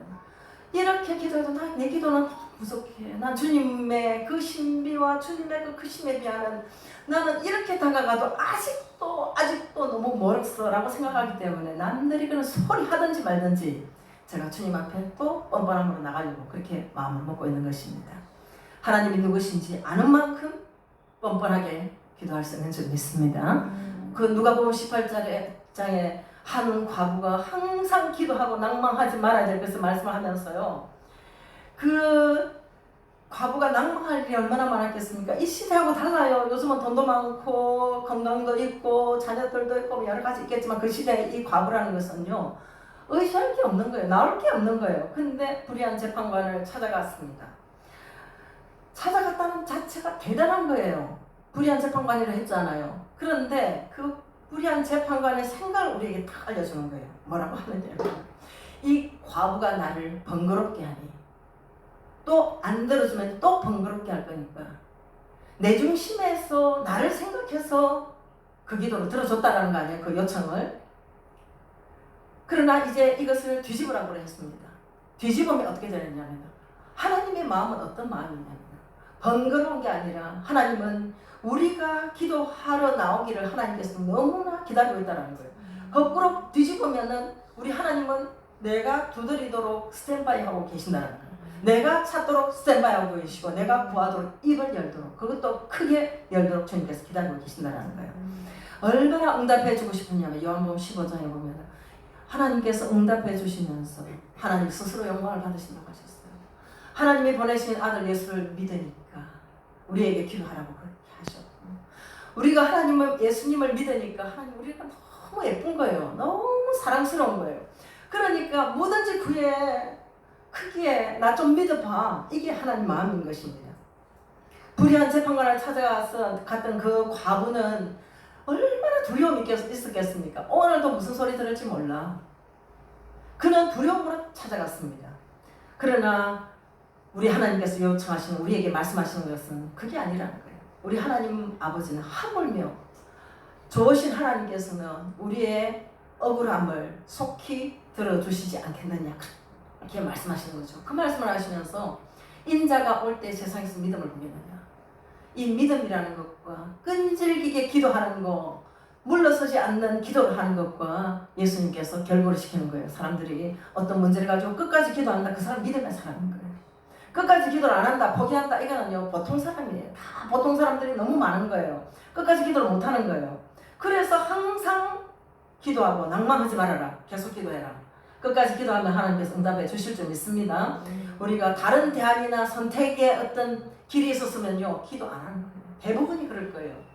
이렇게 기도해도 내 기도는 부족해. 난 주님의 그 신비와 주님의 그 크심에 비하면 나는 이렇게 다가가도 아직도 너무 멀었어 라고 생각하기 때문에, 남들이 그런 소리 하든지 말든지 제가 주님 앞에 또 뻔뻔함으로 나가려고 그렇게 마음을 먹고 있는 것입니다. 하나님이 누구신지 아는 만큼 뻔뻔하게 기도할 수 있는 줄 믿습니다. 그 누가복음 18장에 한 과부가 항상 기도하고 낭망하지 말아야 될 것을 말씀을 하면서요, 그 과부가 낭망할 일이 얼마나 많았겠습니까? 이 시대하고 달라요. 요즘은 돈도 많고 건강도 있고 자녀들도 있고 여러 가지 있겠지만, 그 시대에 이 과부라는 것은요, 의지할 게 없는 거예요. 나올 게 없는 거예요. 근데 불의한 재판관을 찾아갔습니다. 찾아갔다는 자체가 대단한 거예요. 불의한 재판관이라 했잖아요. 그런데 그 불의한 재판관의 생각을 우리에게 다 알려주는 거예요. 뭐라고 하느냐, 이 과부가 나를 번거롭게 하니 또 안 들어주면 또 번거롭게 할 거니까 내 중심에서 나를 생각해서 그 기도를 들어줬다라는 거 아니에요, 그 요청을. 그러나 이제 이것을 뒤집으라고 했습니다. 뒤집으면 어떻게 되느냐면, 하나님의 마음은 어떤 마음이냐면, 번거로운 게 아니라 하나님은 우리가 기도하러 나오기를 하나님께서 너무나 기다리고 있다는 거예요. 거꾸로 뒤집으면은 우리 하나님은 내가 두드리도록 스탠바이 하고 계신다는 거예요. 내가 찾도록 스탠바이 하고 계시고, 내가 구하도록 입을 열도록, 그것도 크게 열도록 주님께서 기다리고 계신다는 거예요. 얼마나 응답해 주고 싶으냐면, 요한복음 15장에 보면 하나님께서 응답해 주시면서 하나님 스스로 영광을 받으신다고 하셨어요. 하나님이 보내신 아들 예수를 믿으니까 우리에게 기도하라고 그렇게 하셨고, 우리가 하나님을, 예수님을 믿으니까 하나님 우리가 너무 예쁜 거예요. 너무 사랑스러운 거예요. 그러니까 뭐든지 그의 크기에 나 좀 믿어봐, 이게 하나님 마음인 것입니다. 불의한 재판관을 찾아가서 갔던 그 과부는 얼마나 두려움이 있었겠습니까? 오늘도 무슨 소리 들을지 몰라. 그는 두려움으로 찾아갔습니다. 그러나 우리 하나님께서 요청하시는, 우리에게 말씀하시는 것은 그게 아니라는 거예요. 우리 하나님 아버지는 하물며 좋으신 하나님께서는 우리의 억울함을 속히 들어주시지 않겠느냐, 이렇게 말씀하시는 거죠. 그 말씀을 하시면서 인자가 올 때 세상에서 믿음을 보겠느냐, 이 믿음이라는 것과 끈질기게 기도하는 것, 물러서지 않는 기도를 하는 것과 예수님께서 결부를 시키는 거예요. 사람들이 어떤 문제를 가지고 끝까지 기도한다, 그 사람 믿음의 사람인 거예요. 끝까지 기도를 안 한다, 포기한다, 이거는요 보통 사람이에요. 다 보통 사람들이 너무 많은 거예요. 끝까지 기도를 못 하는 거예요. 그래서 항상 기도하고 낭만하지 말아라, 계속 기도해라. 끝까지 기도하면 하나님께서 응답해 주실 줄 믿습니다. 우리가 다른 대안이나 선택의 어떤 길이 있었으면요 기도 안 하는 거예요. 대부분이 그럴 거예요.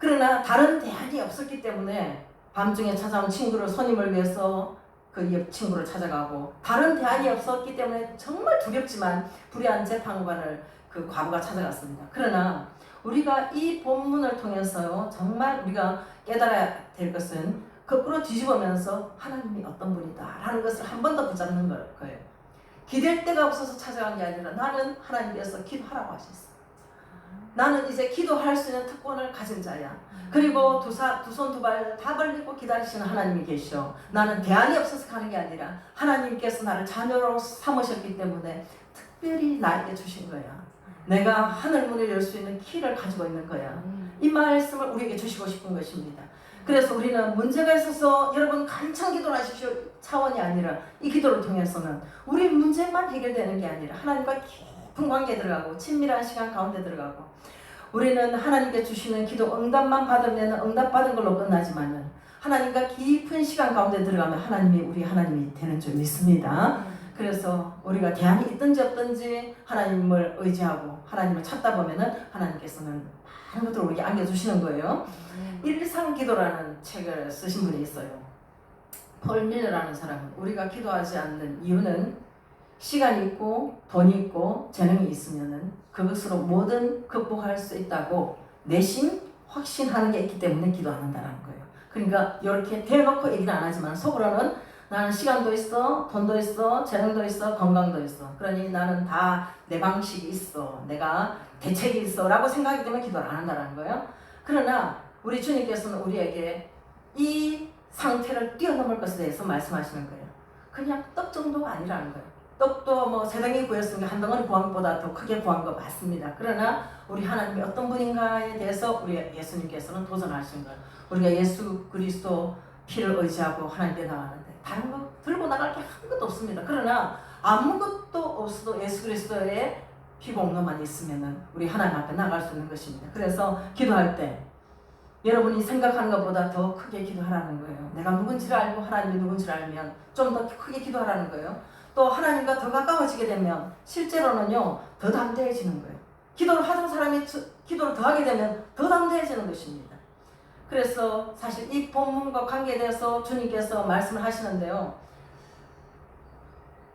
그러나 다른 대안이 없었기 때문에 밤중에 찾아온 친구를, 손님을 위해서 그 옆 친구를 찾아가고, 다른 대안이 없었기 때문에 정말 두렵지만 불의한 재판관을 그 과부가 찾아갔습니다. 그러나 우리가 이 본문을 통해서 정말 우리가 깨달아야 될 것은 거꾸로 뒤집으면서 하나님이 어떤 분이다 라는 것을 한 번 더 붙잡는 거예요. 기댈 데가 없어서 찾아간 게 아니라 나는 하나님께서 기도하라고 하셨어. 나는 이제 기도할 수 있는 특권을 가진 자야. 그리고 두 손 두 발 다 벌리고 기다리시는 하나님이 계셔. 나는 대안이 없어서 가는 게 아니라 하나님께서 나를 자녀로 삼으셨기 때문에 특별히 나에게 주신 거야. 내가 하늘 문을 열 수 있는 키를 가지고 있는 거야. 이 말씀을 우리에게 주시고 싶은 것입니다. 그래서 우리는 문제가 있어서 여러분 간청 기도를 하십시오 차원이 아니라, 이 기도를 통해서는 우리 문제만 해결되는 게 아니라 하나님과 깊은 관계에 들어가고 친밀한 시간 가운데 들어가고, 우리는 하나님께 주시는 기도 응답만 받으면 응답받은 걸로 끝나지만은 하나님과 깊은 시간 가운데 들어가면 하나님이 우리 하나님이 되는 줄 믿습니다. 그래서 우리가 대안이 있든지 없든지 하나님을 의지하고 하나님을 찾다 보면은 하나님께서는 많은 것들을 우리에게 안겨주시는 거예요. 일상기도라는 책을 쓰신 분이 있어요. 폴 밀러라는 사람은 우리가 기도하지 않는 이유는 시간이 있고 돈이 있고 재능이 있으면은 그것으로 뭐든 극복할 수 있다고 내심 확신하는 게 있기 때문에 기도 안 한다는 거예요. 그러니까 이렇게 대놓고 얘기는 안 하지만 속으로는 나는 시간도 있어, 돈도 있어, 재능도 있어, 건강도 있어. 그러니 나는 다 내 방식이 있어, 내가 대책이 있어 라고 생각하기 때문에 기도를 안 한다는 거예요. 그러나 우리 주님께서는 우리에게 이 상태를 뛰어넘을 것에 대해서 말씀하시는 거예요. 그냥 떡 정도가 아니라는 거예요. 떡도 뭐 세 덩이 구했으니까 한 덩어리 구한 것보다 더 크게 구한 거 맞습니다. 그러나 우리 하나님이 어떤 분인가에 대해서 우리 예수님께서는 도전하신 거예요. 우리가 예수 그리스도 피를 의지하고 하나님께 나왔는데 다른 거 들고 나갈 게 아무것도 없습니다. 그러나 아무것도 없어도 예수 그리스도의 피공로만 있으면은 우리 하나님 앞에 나갈 수 있는 것입니다. 그래서 기도할 때 여러분이 생각하는 것보다 더 크게 기도하라는 거예요. 내가 누군지를 알고 하나님이 누군지를 알면 좀 더 크게 기도하라는 거예요. 또 하나님과 더 가까워지게 되면 실제로는요 더 담대해지는 거예요. 기도를 하던 사람이 기도를 더 하게 되면 더 담대해지는 것입니다. 그래서 사실 이 본문과 관계에 대해서 주님께서 말씀을 하시는데요,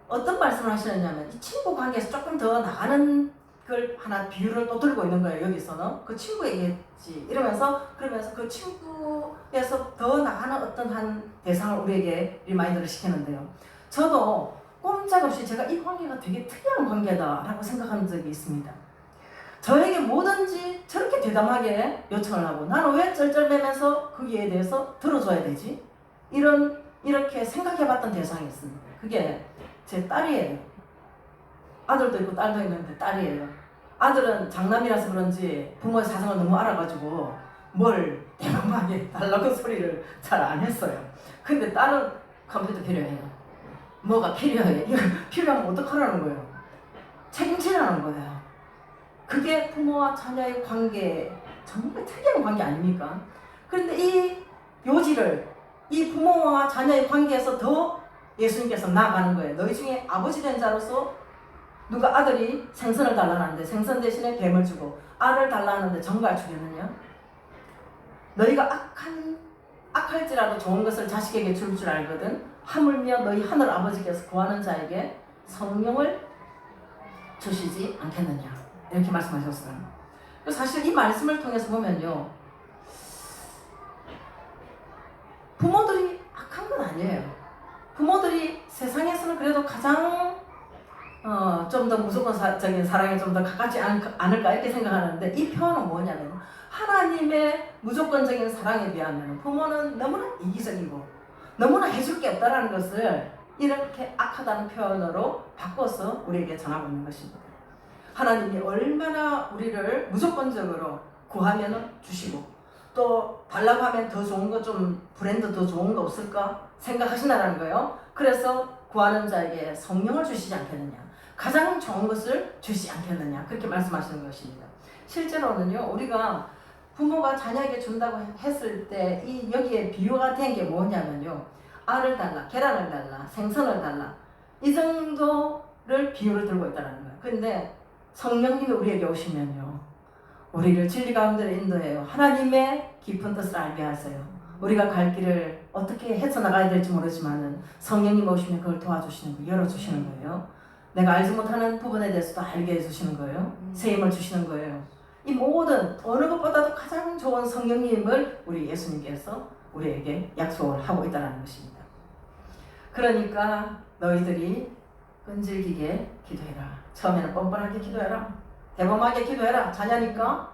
어떤 말씀을 하시느냐면 이 친구 관계에서 조금 더 나가는 걸 하나 비유를 또 들고 있는 거예요. 여기서는 그 친구 얘기했지 이러면서, 그러면서 그 친구에서 더 나가는 어떤 한 대상을 우리에게 리마인드를 시키는데요, 저도 꼼짝없이 제가 이 관계가 되게 특이한 관계다라고 생각한 적이 있습니다. 저에게 뭐든지 저렇게 대담하게 요청을 하고 나는 왜 쩔쩔매면서 거기에 대해서 들어줘야 되지? 이렇게 생각해봤던 대상이 있습니다. 그게 제 딸이에요. 아들도 있고 딸도 있는데 딸이에요. 아들은 장남이라서 그런지 부모의 사정을 너무 알아가지고 뭘 대담하게 달라고 소리를 잘 안 했어요. 근데 딸은 컴퓨터 필요해요. 뭐가 필요해. 이거 필요하면 어떡하라는 거예요. 책임지라는 거예요. 그게 부모와 자녀의 관계, 정말 특이한 관계 아닙니까? 그런데 이 요지를 이 부모와 자녀의 관계에서 더 예수님께서 나아가는 거예요. 너희 중에 아버지 된 자로서 누가 아들이 생선을 달라하는데 생선 대신에 뱀을 주고 알을 달라하는데 정갈 주겠느냐? 너희가 악할지라도 좋은 것을 자식에게 줄 줄 알거든. 하물며 너희 하늘 아버지께서 구하는 자에게 성령을 주시지 않겠느냐, 이렇게 말씀하셨어요. 사실 이 말씀을 통해서 보면요, 부모들이 악한 건 아니에요. 부모들이 주님께서는 그래도 가장 좀 더 무조건적인 사랑에 좀 더 가깝지 않을까 이렇게 생각하는데, 이 표현은 뭐냐면 하나님의 무조건적인 사랑에 비하면 부모는 너무나 이기적이고 너무나 해줄 게 없다라는 것을 이렇게 악하다는 표현으로 바꿔서 우리에게 전하고 있는 것입니다. 하나님이 얼마나 우리를 무조건적으로 구하면 주시고, 또 달라고 하면 더 좋은 거, 좀 브랜드 더 좋은 거 없을까 생각하신다는 거예요. 그래서 구하는 자에게 성령을 주시지 않겠느냐, 가장 좋은 것을 주시지 않겠느냐, 그렇게 말씀하시는 것입니다. 실제로는요, 우리가 부모가 자녀에게 준다고 했을 때 이 여기에 비유가 된 게 뭐냐면요, 알을 달라, 계란을 달라, 생선을 달라, 이 정도를 비유를 들고 있다는 거예요. 근데 성령님이 우리에게 오시면요, 우리를 진리 가운데로 인도해요. 하나님의 깊은 뜻을 알게 하세요. 우리가 갈 길을 어떻게 헤쳐나가야 될지 모르지만은 성령님 오시면 그걸 도와주시는 거예요. 열어주시는 거예요. 내가 알지 못하는 부분에 대해서도 알게 해주시는 거예요. 새 힘을 주시는 거예요. 이 모든 어느 것보다도 가장 좋은 성령님을 우리 예수님께서 우리에게 약속을 하고 있다는 것입니다. 그러니까 너희들이 끈질기게 기도해라. 처음에는 뻔뻔하게 기도해라. 대범하게 기도해라. 자녀니까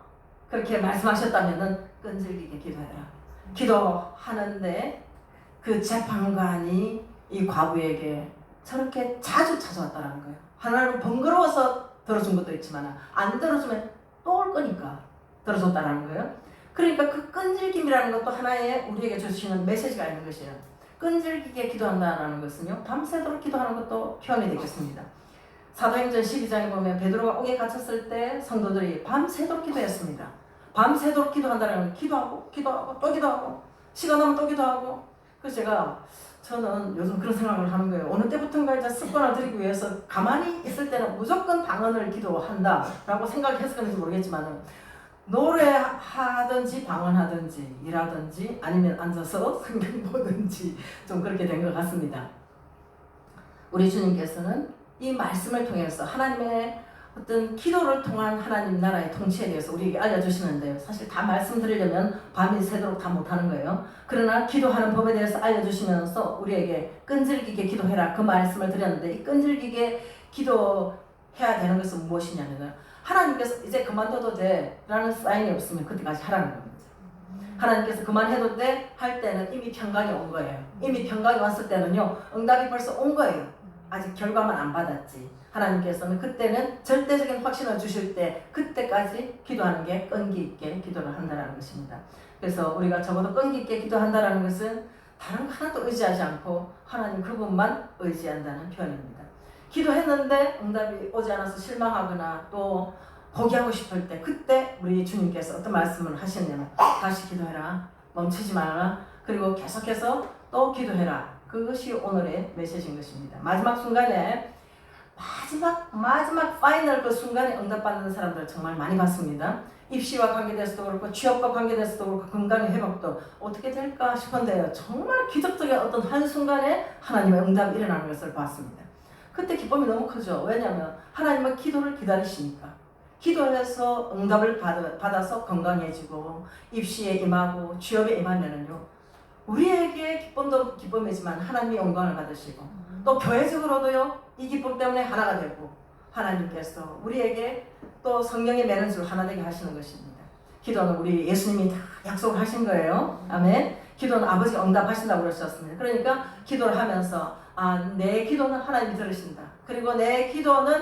그렇게 말씀하셨다면은 끈질기게 기도해라. 기도하는데 그 재판관이 이 과부에게 저렇게 자주 찾아왔다는 거예요. 하나는 번거로워서 들어준 것도 있지만 안 들어주면 또 올 거니까 들어줬다는 거예요. 그러니까 그 끈질김이라는 것도 하나의 우리에게 주시는 메시지가 있는 것이에요. 끈질기게 기도한다는 것은요, 밤새도록 기도하는 것도 표현이 되겠습니다. 사도행전 12장에 보면 베드로가 옥에 갇혔을 때 성도들이 밤새도록 기도했습니다. 밤새도록 기도한다는 건 기도하고 또 기도하고 시간 나면 또 기도하고. 그래서 저는 요즘 그런 생각을 하는 거예요. 어느 때부터인가 이제 습관을 들이기 위해서 가만히 있을 때는 무조건 방언을 기도한다라고 생각했을 건지 모르겠지만, 노래하든지 방언하든지 일하든지 아니면 앉아서 성경 보든지 좀 그렇게 된 것 같습니다. 우리 주님께서는 이 말씀을 통해서 하나님의 어떤 기도를 통한 하나님 나라의 통치에 대해서 우리에게 알려주시는데요. 사실 다 말씀드리려면 밤이 새도록 다 못하는 거예요. 그러나 기도하는 법에 대해서 알려주시면서 우리에게 끈질기게 기도해라, 그 말씀을 드렸는데, 이 끈질기게 기도해야 되는 것은 무엇이냐면 하나님께서 이제 그만둬도 돼 라는 사인이 없으면 그때까지 하라는 겁니다. 하나님께서 그만해도 돼 할 때는 이미 평강이 온 거예요. 이미 평강이 왔을 때는요, 응답이 벌써 온 거예요. 아직 결과만 안 받았지. 하나님께서는 그때는 절대적인 확신을 주실 때 그때까지 기도하는 게 끈기 있게 기도를 한다는 것입니다. 그래서 우리가 적어도 끈기 있게 기도한다는 것은 다른 거 하나도 의지하지 않고 하나님 그분만 의지한다는 표현입니다. 기도했는데 응답이 오지 않아서 실망하거나 또 포기하고 싶을 때, 그때 우리 주님께서 어떤 말씀을 하셨냐면 다시 기도해라, 멈추지 말라, 그리고 계속해서 또 기도해라. 그것이 오늘의 메시지인 것입니다. 마지막 순간에 마지막 파이널 그 순간에 응답받는 사람들 정말 많이 봤습니다. 입시와 관계돼서도 그렇고 취업과 관계돼서도 그렇고 건강의 회복도 어떻게 될까 싶은데요, 정말 기적적인 어떤 한순간에 하나님의 응답이 일어나는 것을 봤습니다. 그때 기쁨이 너무 크죠. 왜냐하면 하나님은 기도를 기다리시니까. 기도해서 응답을 받아서 건강해지고 입시에 임하고 취업에 임하면은요, 우리에게 기쁨도 기쁨이지만 하나님이 영광을 받으시고, 또 교회적으로도요, 이 기쁨 때문에 하나가 되고 하나님께서 우리에게 또 성령의 매는 줄 하나 되게 하시는 것입니다. 기도는 우리 예수님이 다 약속을 하신 거예요. 아멘. 기도는 아버지가 응답하신다고 그러셨습니다. 그러니까 기도를 하면서 내 기도는 하나님이 들으신다, 그리고 내 기도는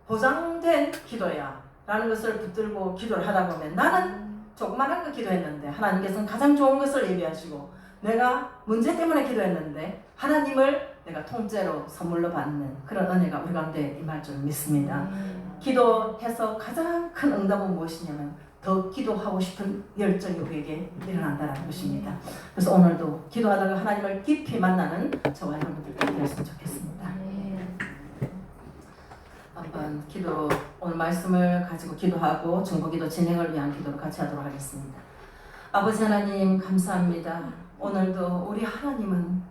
보장된 기도야 라는 것을 붙들고 기도를 하다 보면, 나는 조그만한 거 기도했는데 하나님께서는 가장 좋은 것을 예비하시고, 내가 문제 때문에 기도했는데 하나님을 내가 통째로 선물로 받는 그런 은혜가 우리 가운데 임할 줄 믿습니다. 기도해서 가장 큰 응답은 무엇이냐면 더 기도하고 싶은 열정이 우리에게 일어난다는 것입니다. 그래서 오늘도 기도하다가 하나님을 깊이 만나는 저와 여러분들이 되었으면 좋겠습니다. 한번 오늘 말씀을 가지고 기도하고 중보기도 진행을 위한 기도를 같이 하도록 하겠습니다. 아버지 하나님, 감사합니다. 오늘도 우리 하나님은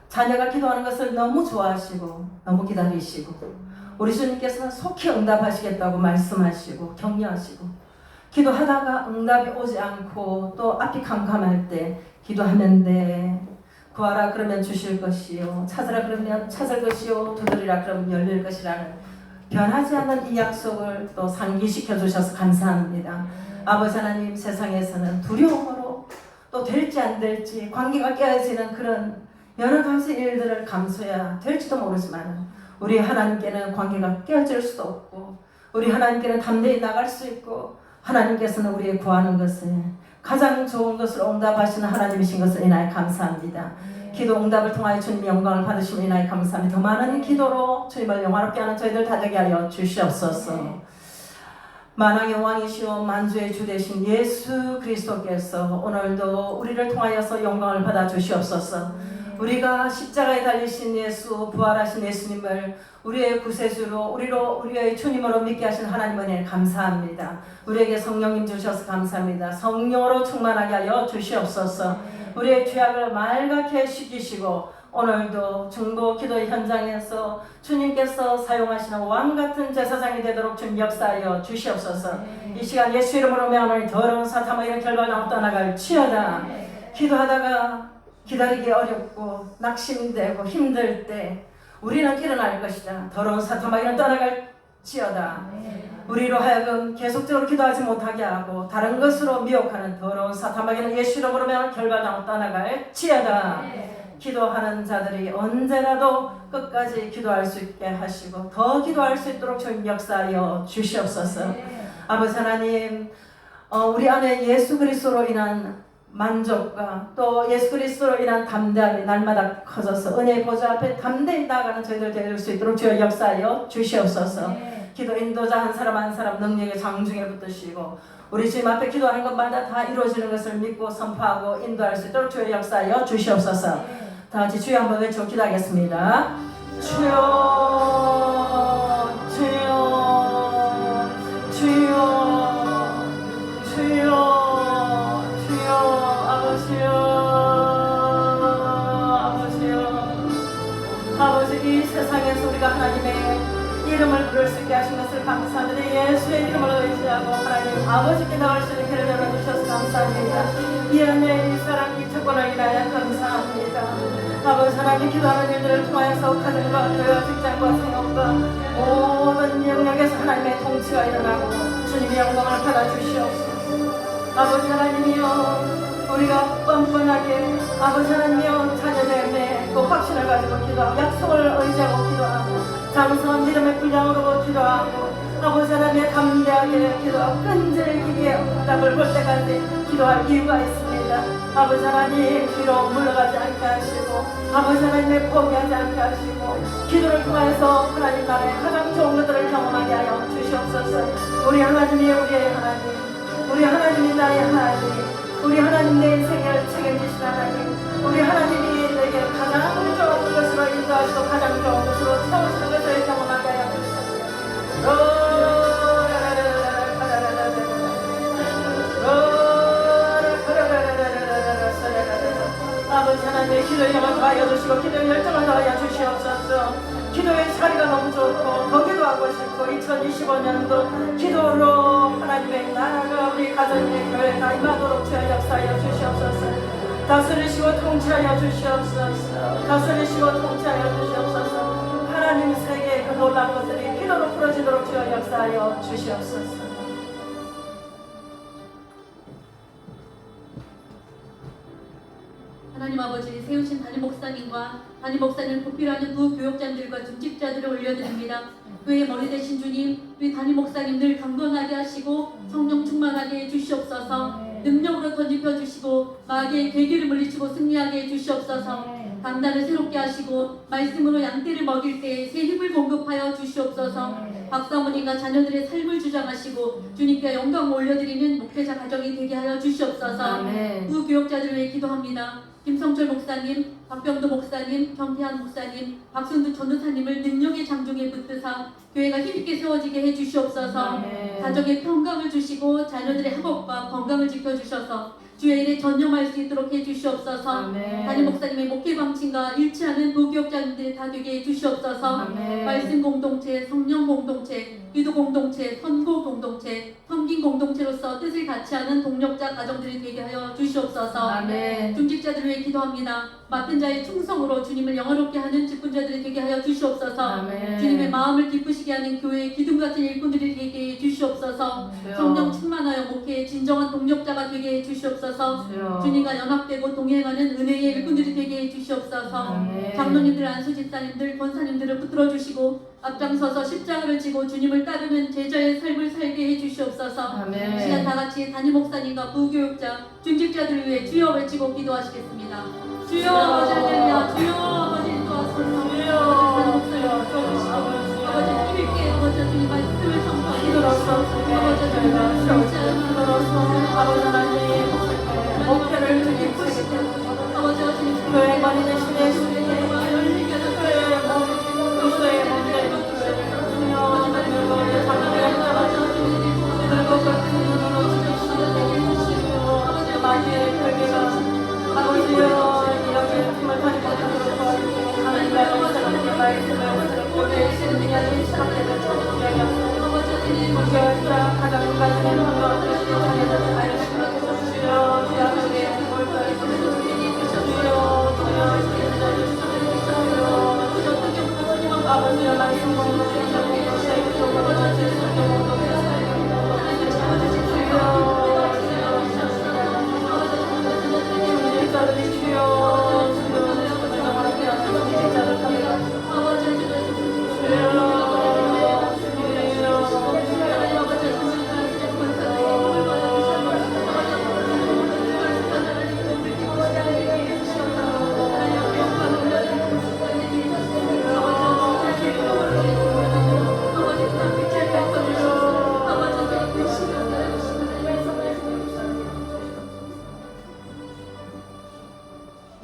자녀가 기도하는 것을 너무 좋아하시고 너무 기다리시고, 우리 주님께서는 속히 응답하시겠다고 말씀하시고 격려하시고, 기도하다가 응답이 오지 않고 또 앞이 캄캄할 때 기도하면 돼, 구하라 그러면 주실 것이요 찾으라 그러면 찾을 것이요 두드리라 그러면 열릴 것이라는 변하지 않는 이 약속을 또 상기시켜 주셔서 감사합니다. 아버지 하나님, 세상에서는 두려움으로 또 될지 안 될지 관계가 깨어지는 그런 여러 가지 일들을 감수해야 될지도 모르지만 우리 하나님께는 관계가 깨어질 수도 없고 우리 하나님께는 담대히 나갈 수 있고 하나님께서는 우리의 구하는 것을 가장 좋은 것으로 응답하시는 하나님이신 것을 인하여 감사합니다. 기도 응답을 통하여 주님 영광을 받으시며 인하여 감사합니다. 더 많은 기도로 주님을 영화롭게 하는 저희들 다 되게 하여 주시옵소서. 만왕의 왕이시오 만주의 주 되신 예수 그리스도께서 오늘도 우리를 통하여서 영광을 받아 주시옵소서. 우리가 십자가에 달리신 예수, 부활하신 예수님을 우리의 구세주로 우리의 주님으로 믿게 하신 하나님 은혜 감사합니다. 우리에게 성령님 주셔서 감사합니다. 성령으로 충만하게 하여 주시옵소서. 우리의 죄악을 말갛게 씻기시고 오늘도 중보 기도 현장에서 주님께서 사용하시는 왕같은 제사장이 되도록 주님 역사하여 주시옵소서. 이 시간 예수 이름으로 명하노니 더러운 사탄과 이런 결박을 떠나갈 치여다. 기도하다가 기다리기 어렵고 낙심되고 힘들 때 우리는 일어날 것이다. 더러운 사탄과 이런 떠나갈 치여다. 우리로 하여금 계속적으로 기도하지 못하게 하고 다른 것으로 미혹하는 더러운 사탄마귀는 예수 이름으로 명하노니 결박을 떠나갈 치여다. 기도하는 자들이 언제라도 끝까지 기도할 수 있게 하시고 더 기도할 수 있도록 주님 역사하여 주시옵소서. 아버지 하나님, 우리 안에 예수 그리스도로 인한 만족과 또 예수 그리스도로 인한 담대함이 날마다 커져서 은혜의 보좌 앞에 담대히 나아가는 저희들 될 수 있도록 주여 역사하여 주시옵소서. 기도 인도자 한 사람 한 사람 능력의 장중에 붙드시고 우리 주님 앞에 기도하는 것마다 다 이루어지는 것을 믿고 선포하고 인도할 수 있도록 주여 역사하여 주시옵소서. 다 같이 주여 한번 외쳐 기도하겠습니다. 주여 주여 주여 주여 주여 아버지여 아버지여 아버지 이 세상에서 우리가 하나님의 이름을 부를 수 있게 하신 것을 감사합니다. 예수의 이름을 의지하고 하나님 아버지께 나갈 수 있는 길을 열어주셔서 감사합니다. 이 은혜 이 사랑 이 특권을 인하여 감사합니다. 아버지 하나님 기도하는 일들을 통하여서 가정과 교회 직장과 생업과 모든 영역에서 하나님의 통치가 일어나고 주님의 영광을 받아주시옵소서. 아버지 하나님이여 우리가 뻔뻔하게 아버지 하나님이여 자녀됨에 그 확신을 가지고 기도하고 약속을 의지하고 기도하고 장성한 믿음의 분량으로 기도하고 아버지 하나님의 담대하게 기도하고 끈질기게 응답을 볼 때까지 기도할 이유가 있습니다. 아버지 하나님 뒤로 물러가지 않게 하시고 아버지 하나님의 포기하지 않게 하시고 기도를 통해서 하나님 나라의 가장 좋은 것들을 경험하게 하여 주시옵소서. 우리 하나님이 우리의 하나님 우리 하나님이 나의 하나님 우리 하나님 내 인생을 책임지신 하나님 우리 하나님이 내게 가장 좋은 것으로 인도하시고 가장 좋은 것으로 채우시는 것을 경험하게 하여 주시옵소서. 아버지 하나님의 기도의 힘을 더하여 주시고 기도의 열정을 더하여 주시옵소서. 기도의 자리가 너무 좋고 더 기도하고 싶고 2025년도 기도로 하나님의 나라가 우리 가정의 교회가 임하도록 주여 역사하여 주시옵소서. 다스리시고 통치하여 주시옵소서. 다스리시고 통치하여 주시옵소서. 하나님 세계의 그 놀라운 것들이 기도로 풀어지도록 주여 역사하여 주시옵소서. 하나님 아버지 세우신 담임 목사님과 담임 목사님을 보필하는 두 교역자들과 중직자들을 올려드립니다. 교회의 머리 되신 주님, 우리 담임 목사님들 강건하게 하시고 성령 충만하게 해주시옵소서. 능력으로 던집혀 주시고 마귀의 계기를 물리치고 승리하게 해주시옵소서. 강단을 새롭게 하시고 말씀으로 양떼를 먹일 때 새 힘을 공급하여 주시옵소서. 박사모님과 자녀들의 삶을 주장하시고 주님께 영광을 올려드리는 목회자 가정이 되게 하여 주시옵소서. 두 교역자들을 위해 기도합니다. 김성철 목사님, 박병도 목사님, 정태한 목사님, 박순두 전도사님을 능력의 장중에 붙드사 교회가 힘있게 세워지게 해주시옵소서. 가정에 평강을 주시고 자녀들의 학업과 건강을 지켜주셔서 주의 일에 전념할 수 있도록 해주시옵소서. 담임 목사님의 목회 방침과 일치하는 도교역자님들 다 되게 해주시옵소서. 말씀 공동체, 성령 공동체, 기도 공동체, 선고 공동체, 섬긴 공동체로서 뜻을 같이 하는 동력자 가정들이 되게 하여 주시옵소서. 아멘. 중직자들을 위해 기도합니다. 맡은 자의 충성으로 주님을 영화롭게 하는 직분자들이 되게 하여 주시옵소서. 아멘. 주님의 마음을 기쁘시게 하는 교회의 기둥 같은 일꾼들이 되게 해 주시옵소서. 성령 충만하여 목회의 진정한 동력자가 되게 해 주시옵소서. 주님과 연합되고 동행하는 은혜의 일꾼들이 되게 해 주시옵소서. 아멘. 장로님들, 안수집사님들, 권사님들을 붙들어 주시고 앞장서서 십자가를 지고 주님을 따르는 제자의 삶을 살게 해 주시옵소서. 아멘. 시간 다 같이 담임 목사님과 부교육자, 중직자들을 위해 주여 외치고 기도하시겠습니다. 주여 아버지 할렐루야, 주여 아버지 인도하소서. 주여 아버지 도와주시고 아버지 힘있게 아버지 주님 말씀을 선포하시고 아버지 주님 아버지 하나님 목표를 기쁘시고 아버지 주님 교회 많이 되시네 주님 열리게 하소서. 교회의 몸대 주여 하나님의 자녀의 행정을 그리고 그렇게 눈으로 주시고 마지의 교회가 아버지여 이렇게 힘을 다니 못하도록 도와주시고 하나님의 아버지의 말씀을 교회의 신비한 시간에 이야기하소서. 교회자 가정 가정의 평화와 그리스도 자녀들을 알려주시고 주여 주야에게 몰두하여 주여 아버지의 말씀으로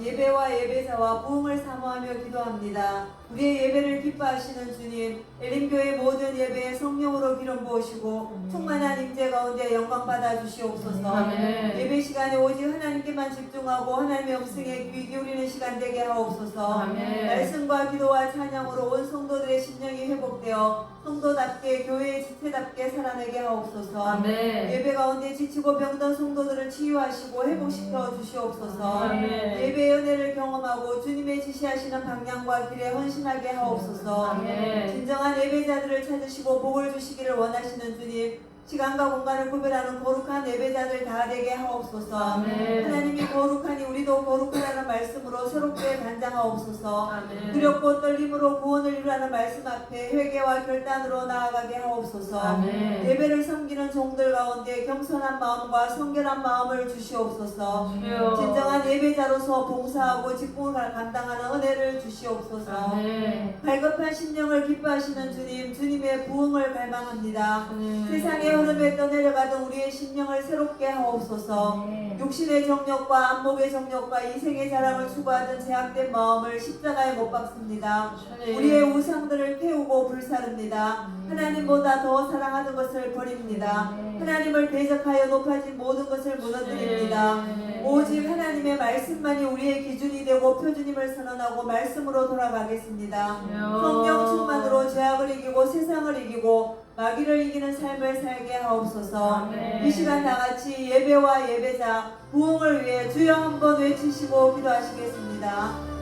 예배와 예배자와 부흥을 사모하며 기도합니다. 우리의 예배를 기뻐하시는 주님, 엘림교회 모든 예배에 성령으로 기름 부으시고 충만한 임재 가운데 영광 받아 주시옵소서. 아멘. 예배 시간에 오직 하나님께만 집중하고 하나님의 음성에 귀 기울이는 시간 되게 하옵소서. 아멘. 말씀과 기도와 찬양으로 온 성도들의 심령이 회복되어 성도답게 교회의 지체답게 살아내게 하옵소서. 아멘. 예배 가운데 지치고 병든 성도들을 치유하시고 회복시켜 주시옵소서. 아멘. 예배의 은혜를 경험하고 주님의 지시하시는 방향과 길에 헌신하게 하옵소서. 아멘. 진정한 예배자들을 찾으시고 복을 주시기를 원하시는 주님, 시간과 공간을 구별하는 거룩한 예배자들 다 되게 하옵소서. 아멘. 하나님이 거룩하니 우리도 거룩하라는 말씀으로 새롭게 단장하옵소서. 아멘. 두렵고 떨림으로 구원을 이루라는 말씀 앞에 회개와 결단으로 나아가게 하옵소서. 아멘. 예배를 섬기는 종들 가운데 겸손한 마음과 성결한 마음을 주시옵소서. 주여. 진정한 예배자로서 봉사하고 직분을 감당하는 은혜를 주시옵소서. 아멘. 발급한 심령을 기뻐하시는 주님, 주님의 부흥을 갈망합니다. 아멘. 세상의 흐름에 떠내려가던 우리의 심령을 새롭게 하옵소서. 육신의 정욕과 안목의 정욕과 이생의 자랑을 추구하던 제약된 마음을 십자가에 못 박습니다. 우리의 우상들을 태우고 불사릅니다. 하나님보다 더 사랑하는 것을 버립니다. 하나님을 대적하여 높아진 모든 것을 무너뜨립니다. 오직 하나님의 말씀만이 우리의 기준이 되고 표준임을 선언하고 말씀으로 돌아가겠습니다. 성령 충만으로 죄악을 이기고 세상을 이기고 마귀를 이기는 삶을 살게 하옵소서. 아멘. 이 시간 다 같이 예배와 예배자 부흥을 위해 주여 한번 외치시고 기도하시겠습니다.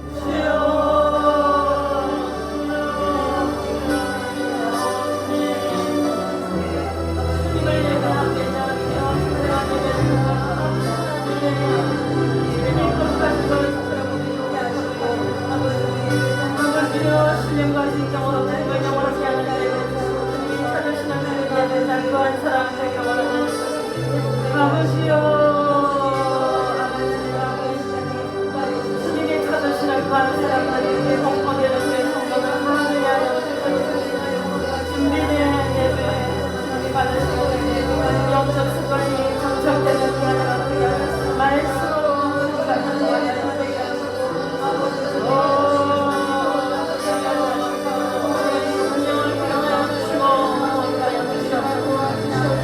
주님이 찾으시는 많은 사람들이 공포되는 내 성도를 하나님이 하여 주시옵소서. 준비된 예배 받으시고 영적 습관이 정착되는 게 아니라 그냥 말씀으로 받는 성령을 기름하여 주시고 하여 주시옵소서.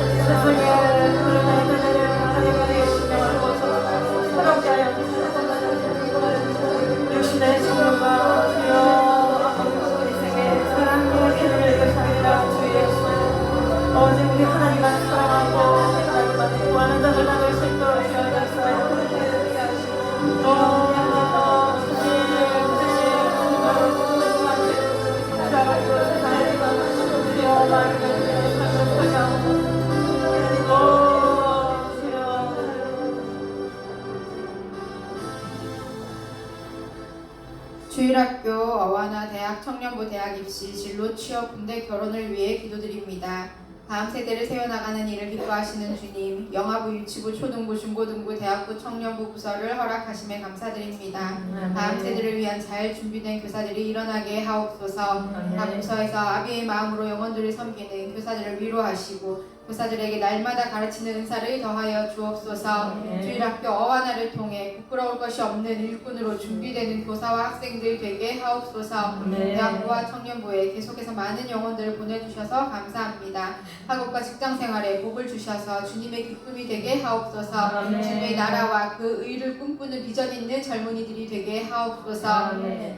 주일학교, 어와나 대학, 청년부 대학 입시, 진로 취업, 군대 결혼을 위해 기도드립니다. 다음 세대를 세워나가는 일을 기뻐하시는 주님, 영아부, 유치부, 초등부, 중고등부, 대학부, 청년부 부서를 허락하심에 감사드립니다. 다음 세대를 위한 잘 준비된 교사들이 일어나게 하옵소서. 각 부서에서 아비의 마음으로 영혼들을 섬기는 교사들을 위로하시고 교사들에게 날마다 가르치는 은사를 더하여 주옵소서. 주일학교 어와나를 통해 부끄러울 것이 없는 일꾼으로 준비되는 교사와 학생들 되게 하옵소서. 대학부와 청년부에 계속해서 많은 영혼들을 보내주셔서 감사합니다. 학업과 직장생활에 복을 주셔서 주님의 기쁨이 되게 하옵소서. 주님의 나라와 그 의를 꿈꾸는 비전 있는 젊은이들이 되게 하옵소서.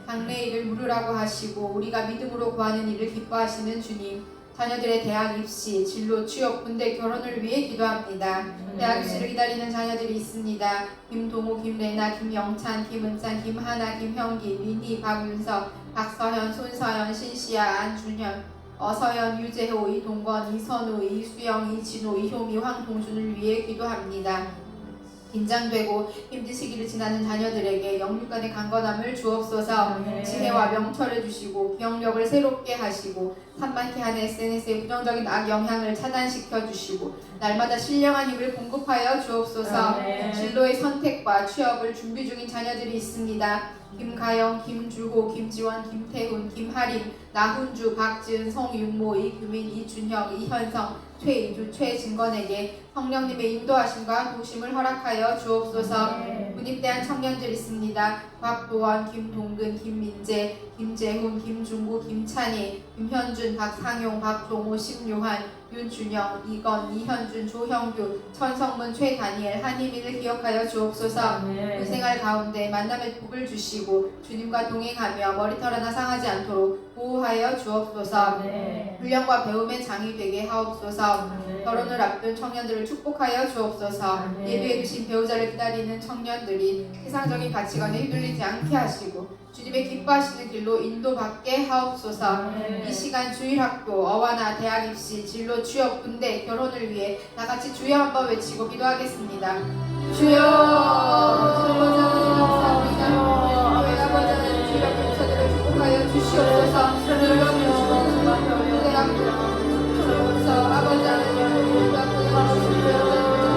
장래 일을 물으라고 하시고 우리가 믿음으로 구하는 일을 기뻐하시는 주님, 자녀들의 대학 입시, 진로, 취업, 군대 결혼을 위해 기도합니다. 대학 입시를 기다리는 자녀들이 있습니다. 김동우, 김레나, 김영찬, 김은찬, 김하나, 김형기, 민희, 박윤석, 박서현, 손서연, 신시아, 안준현, 어서연, 유재호, 이동건, 이선우, 이수영, 이진호, 이효미, 황동준을 위해 기도합니다. 긴장되고 힘든 시기를 지나는 자녀들에게 영육간의 강건함을 주옵소서. 지혜와 명철을 주시고 기억력을 새롭게 하시고 산만케 하는 SNS의 부정적인 악영향을 차단시켜 주시고 날마다 신령한 힘을 공급하여 주옵소서. 진로의 선택과 취업을 준비 중인 자녀들이 있습니다. 김가영, 김주호, 김지원, 김태훈, 김하림, 나훈주, 박지은, 송윤모, 이규민, 이준혁, 이현성, 최이주, 최진건에게 성령님의 인도하심과 도심을 허락하여 주옵소서. 군입대한 청년들 있습니다. 박도원, 김동근, 김민재, 김재훈, 김중구, 김찬희, 김현준, 박상용, 박종호, 심요한, 윤준영, 이건, 이현준, 조형규, 천성문, 최다니엘, 한희민을 기억하여 주옵소서. 군생활 가운데 만남의 복을 주시고 주님과 동행하며 머리털 하나 상하지 않도록 보호하여 주옵소서. 훈련과 배움의 장이 되게 하옵소서. 결혼을 앞둔 청년들을 축복하여 주옵소서. 예비해 주신 배우자를 기다리는 청년들이 세상적인 가치관에 휘둘리지 않게 하시고 주님의 기뻐하시는 길로 인도받게 하옵소서. 이 시간 주일학교, 어와나 대학 입시, 진로, 취업, 군대 결혼을 위해 다같이 주여 한번 외치고 기도하겠습니다. 주여. 아버지 하나님 감사합니다. 교회 아버지 하나님 주일학교 목사들을 축복하여 주시옵소서. 대학교 초등부서 아버지 하나님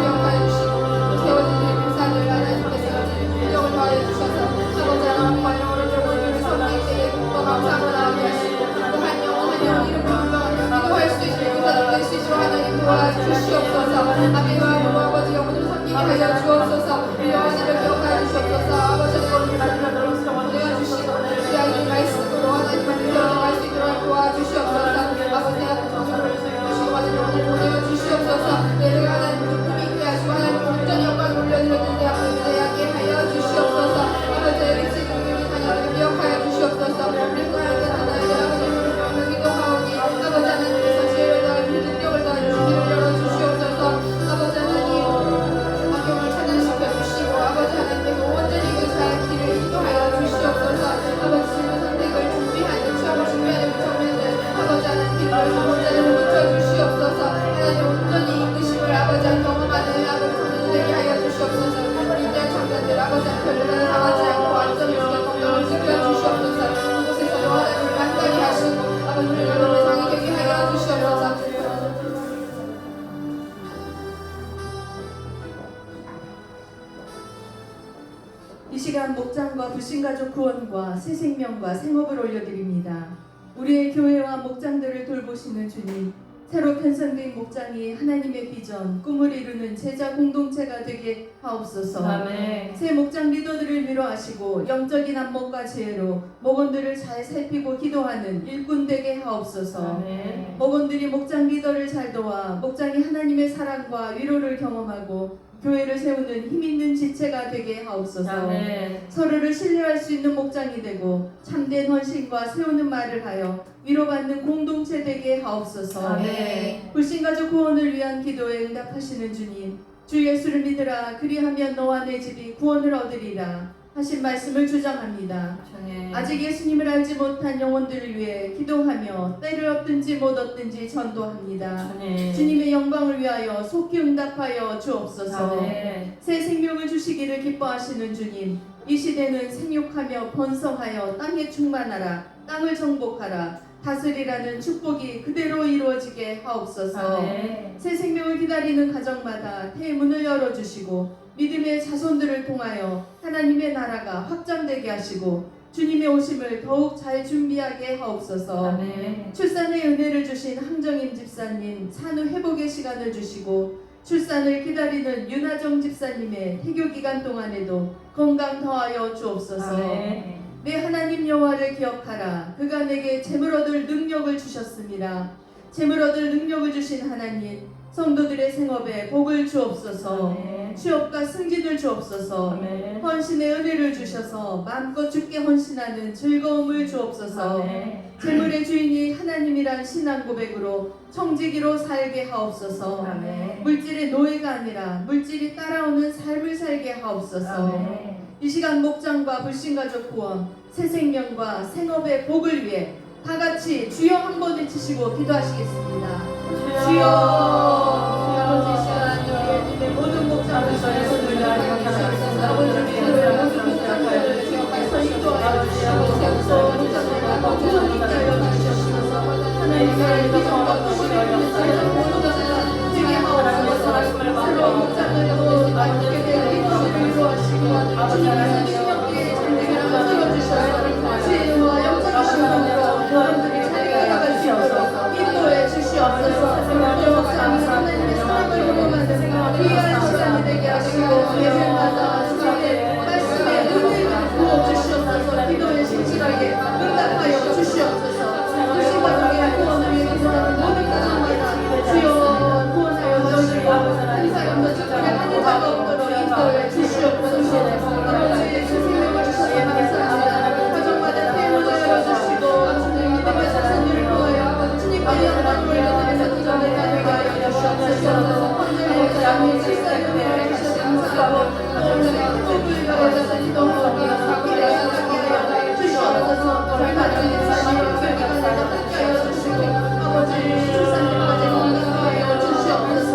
기억하여 주시고 세워진 교사들 하나님께서 능력을 더하여 주셔서 아버지 하나님 관용으로 들고 섬길 때에 더 감사하고 나오게 하시고 또 한 영혼 이름을 불러 기도할 수 있는 교사들 될 수 있도록 하나님 도와주시옵소서. 아비와 어머니 아버지 영혼을 섬기게 하여 주옵소서. 영혼들을 기억하여 주시옵소서. 아버지 내어주시고 우리 아이들 말씀으로 하나님을 기억할 수 있도록 도와주시옵소서. 아버지 주시고 하나님 영혼을 보내어 주시옵소서. 내를 하나님 기쁨이 있게 하시고 하나님 온전히 영광을 올려드렸는데 아버지에게 하여 주시옵소서. 아버지의 일찍 우리 자녀를 기억하여 주시옵소서. 우리 하나님 하나님 아버지를 기도하오니 아버지 하나님께서 지혜를 더하여 능력을 더하여 주기를 열어주시옵소서. 아버지 하나님 환경을 차단시켜 주시고 아버지 하나님께서 온전히 그 자의 길을 인도하여 주시옵소서. 아버지 진로 선택을 준비하는 취업을 준비하는 청년들 아버지 하나님 길을 성원자를 붙여주시옵소서. 하나님 온전히 이끄심을 아버지 경험하는 아버지 청년들에게 하여 주시옵소서. 인대한 청년들 아버지 별을 당하지 않고 안전을 지켜 건강을 지켜주시옵소서. 그곳에서도 하나님을 만나게 하시고 아버지를 여러분의 상이 되게 하여 주시옵소서. 이 시간 목장과 불신가족 구원과 새 생명과 생업을 올려드립니다. 우리의 교회와 목장들을 돌보시는 주님, 새로 편성된 목장이 하나님의 비전, 꿈을 이루는 제자 공동체가 되게 하옵소서. 새 목장 리더들을 위로하시고 영적인 안목과 지혜로 목원들을 잘 살피고 기도하는 일꾼 되게 하옵소서. 목원들이 목장 리더를 잘 도와 목장이 하나님의 사랑과 위로를 경험하고 교회를 세우는 힘있는 지체가 되게 하옵소서. 서로를 신뢰할 수 있는 목장이 되고 참된 헌신과 세우는 말을 하여 위로받는 공동체 되게 하옵소서. 불신가족 구원을 위한 기도에 응답하시는 주님, 주 예수를 믿으라. 그리하면 너와 내 집이 구원을 얻으리라. 하신 말씀을 주장합니다. 주님. 아직 예수님을 알지 못한 영혼들을 위해 기도하며 때를 얻든지 못 얻든지 전도합니다. 주님. 주님의 영광을 위하여 속히 응답하여 주옵소서. 아멘. 새 생명을 주시기를 기뻐하시는 주님, 이 시대는 생육하며 번성하여 땅에 충만하라, 땅을 정복하라, 다스리라는 축복이 그대로 이루어지게 하옵소서. 아멘. 새 생명을 기다리는 가정마다 태문을 열어주시고 믿음의 자손들을 통하여 하나님의 나라가 확장되게 하시고 주님의 오심을 더욱 잘 준비하게 하옵소서. 아멘. 출산의 은혜를 주신 항정임 집사님 산후 회복의 시간을 주시고 출산을 기다리는 윤하정 집사님의 태교 기간 동안에도 건강 더하여 주옵소서. 아멘. 내 하나님 여호와를 기억하라. 그가 내게 재물 얻을 능력을 주셨습니다. 재물 얻을 능력을 주신 하나님, 성도들의 생업에 복을 주옵소서. 아멘. 취업과 승진을 주옵소서. 아멘. 헌신의 은혜를 주셔서 마음껏 주께 헌신하는 즐거움을 주옵소서. 아멘. 재물의 주인이 하나님이란 신앙 고백으로 청지기로 살게 하옵소서. 아멘. 물질의 노예가 아니라 물질이 따라오는 삶을 살게 하옵소서. 아멘. 이 시간 목장과 불신가족 구원, 새 생명과 생업의 복을 위해 다 같이 주여 한 번 외치시고 기도하시겠습니다. 주여. 아버지 이 시간 우리의 모든 목장을 저의 손을 다하여 주시옵소서. 아버지 기도를 모든 목장을 기억하여 인도하여 주시옵소서. 목장들과 구원받게 하여 주시옵소서. 하나님의 기적과 복을 위하여 모든 것을 되게 하옵소서. 새로운 목장을 또 맡게 되어 인도를 이루하시고 주님께서 신령께 전쟁을 세워주셔서 지혜와 영적이심으로 여러분들이 잘 살아갈 수 있도록 인도해 주시옵소서. 오늘 목사님 하나님의 사랑을 경험하는 귀한 시간이 되게 하시고 예배마다 주님의 말씀에 은혜를 부어주시옵소서. 기도에 신실하게 응답하여 주시옵소서. 주신 가족의 구원을 위해 기도하는 모든 가정마다 주여 구원하여 주시고 한 사람도 주님의 한 여자가 없도록 인도해 주시옵소서. 아버지 주 생명을 주셔서 감사합니다. 가정마다 태문을 열어주시고 주님 믿음의 자손들을 통하여 주님께 영광을 올려드리는 기도를 나누게 하여 주시옵소서. 헌정의 양의 실사를 위하여 주셔서 감사하고 또 오늘의 행복을 위하여서 기도하고 기도하게 하여 주시옵소서. 결단적인 삶을 결단하여 함께 하여 주시고 아버지 출산일까지 건강하게 하여 주시옵소서.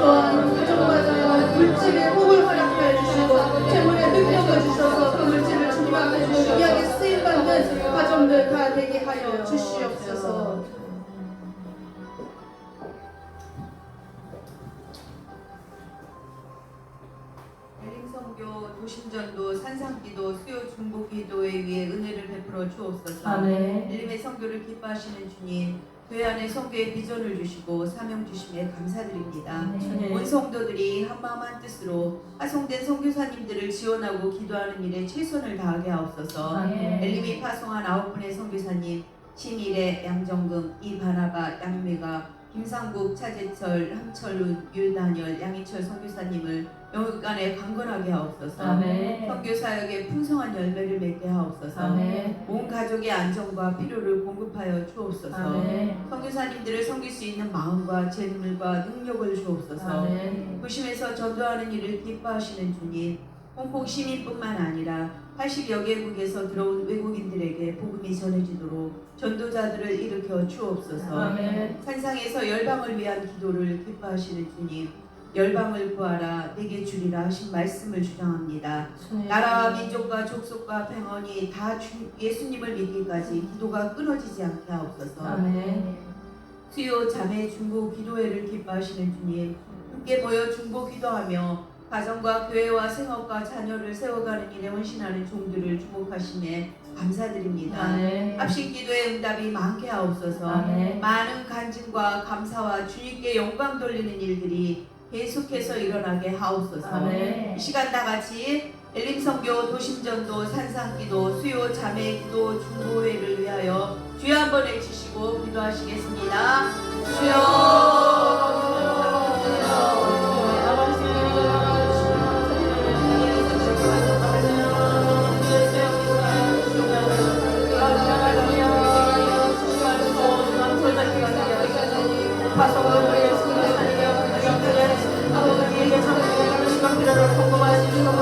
또한 가정마다 물질의 복을 허락하여 주시고 재물의 능력을 주셔서 그 물질을 주님 앞에 주시고 귀하게 쓰임받는 가정들 다 되게 하여 주시옵소서. 엘림성교 도심전도 산상기도 수요 중보기도에 의해 은혜를 베풀어 주옵소서. 아멘. 엘림의 성교를 기뻐하시는 주님, 교회 안에 성교의 비전을 주시고 사명 주심에 감사드립니다. 주님. 온 성도들이 한마음 한뜻으로 파송된 선교사님들을 지원하고 기도하는 일에 최선을 다하게 하옵소서. 아멘. 엘림이 파송한 9분의 선교사님 신일의 양정금, 이바나바, 양미가, 김상국, 차재철, 함철훈, 율다니엘, 양희철 선교사님을 영육간에 강건하게 하옵소서. 아멘. 선교사역에 풍성한 열매를 맺게 하옵소서. 아멘. 온 가족의 안정과 필요를 공급하여 주옵소서. 아멘. 선교사님들을 섬길 수 있는 마음과 재물과 능력을 주옵소서. 아멘. 부심에서 전도하는 일을 기뻐하시는 주님, 홍콩 시민뿐만 아니라 80여 개국에서 들어온 외국인들에게 복음이 전해지도록 전도자들을 일으켜 주옵소서. 아멘. 산상에서 열방을 위한 기도를 기뻐하시는 주님, 열방을 구하라 내게 주리라 하신 말씀을 주장합니다. 주님. 나라와 민족과 족속과 평원이 다 예수님을 믿기까지 기도가 끊어지지 않게 하옵소서. 아멘. 수요 자매 중보 기도회를 기뻐하시는 주님, 함께 모여 중보 기도하며 가정과 교회와 생업과 자녀를 세워가는 일에 헌신하는 종들을 주목하시네 감사드립니다. 아멘. 합식 기도의 응답이 많게 하옵소서. 아멘. 많은 간증과 감사와 주님께 영광 돌리는 일들이 계속해서 일어나게 하옵소서. 아멘. 이 시간 다 같이 엘림성교 도심전도 산상기도 수요 자매기도 중보회를 위하여 주여 한번 외치시고 기도하시겠습니다. 주여.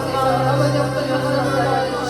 아버지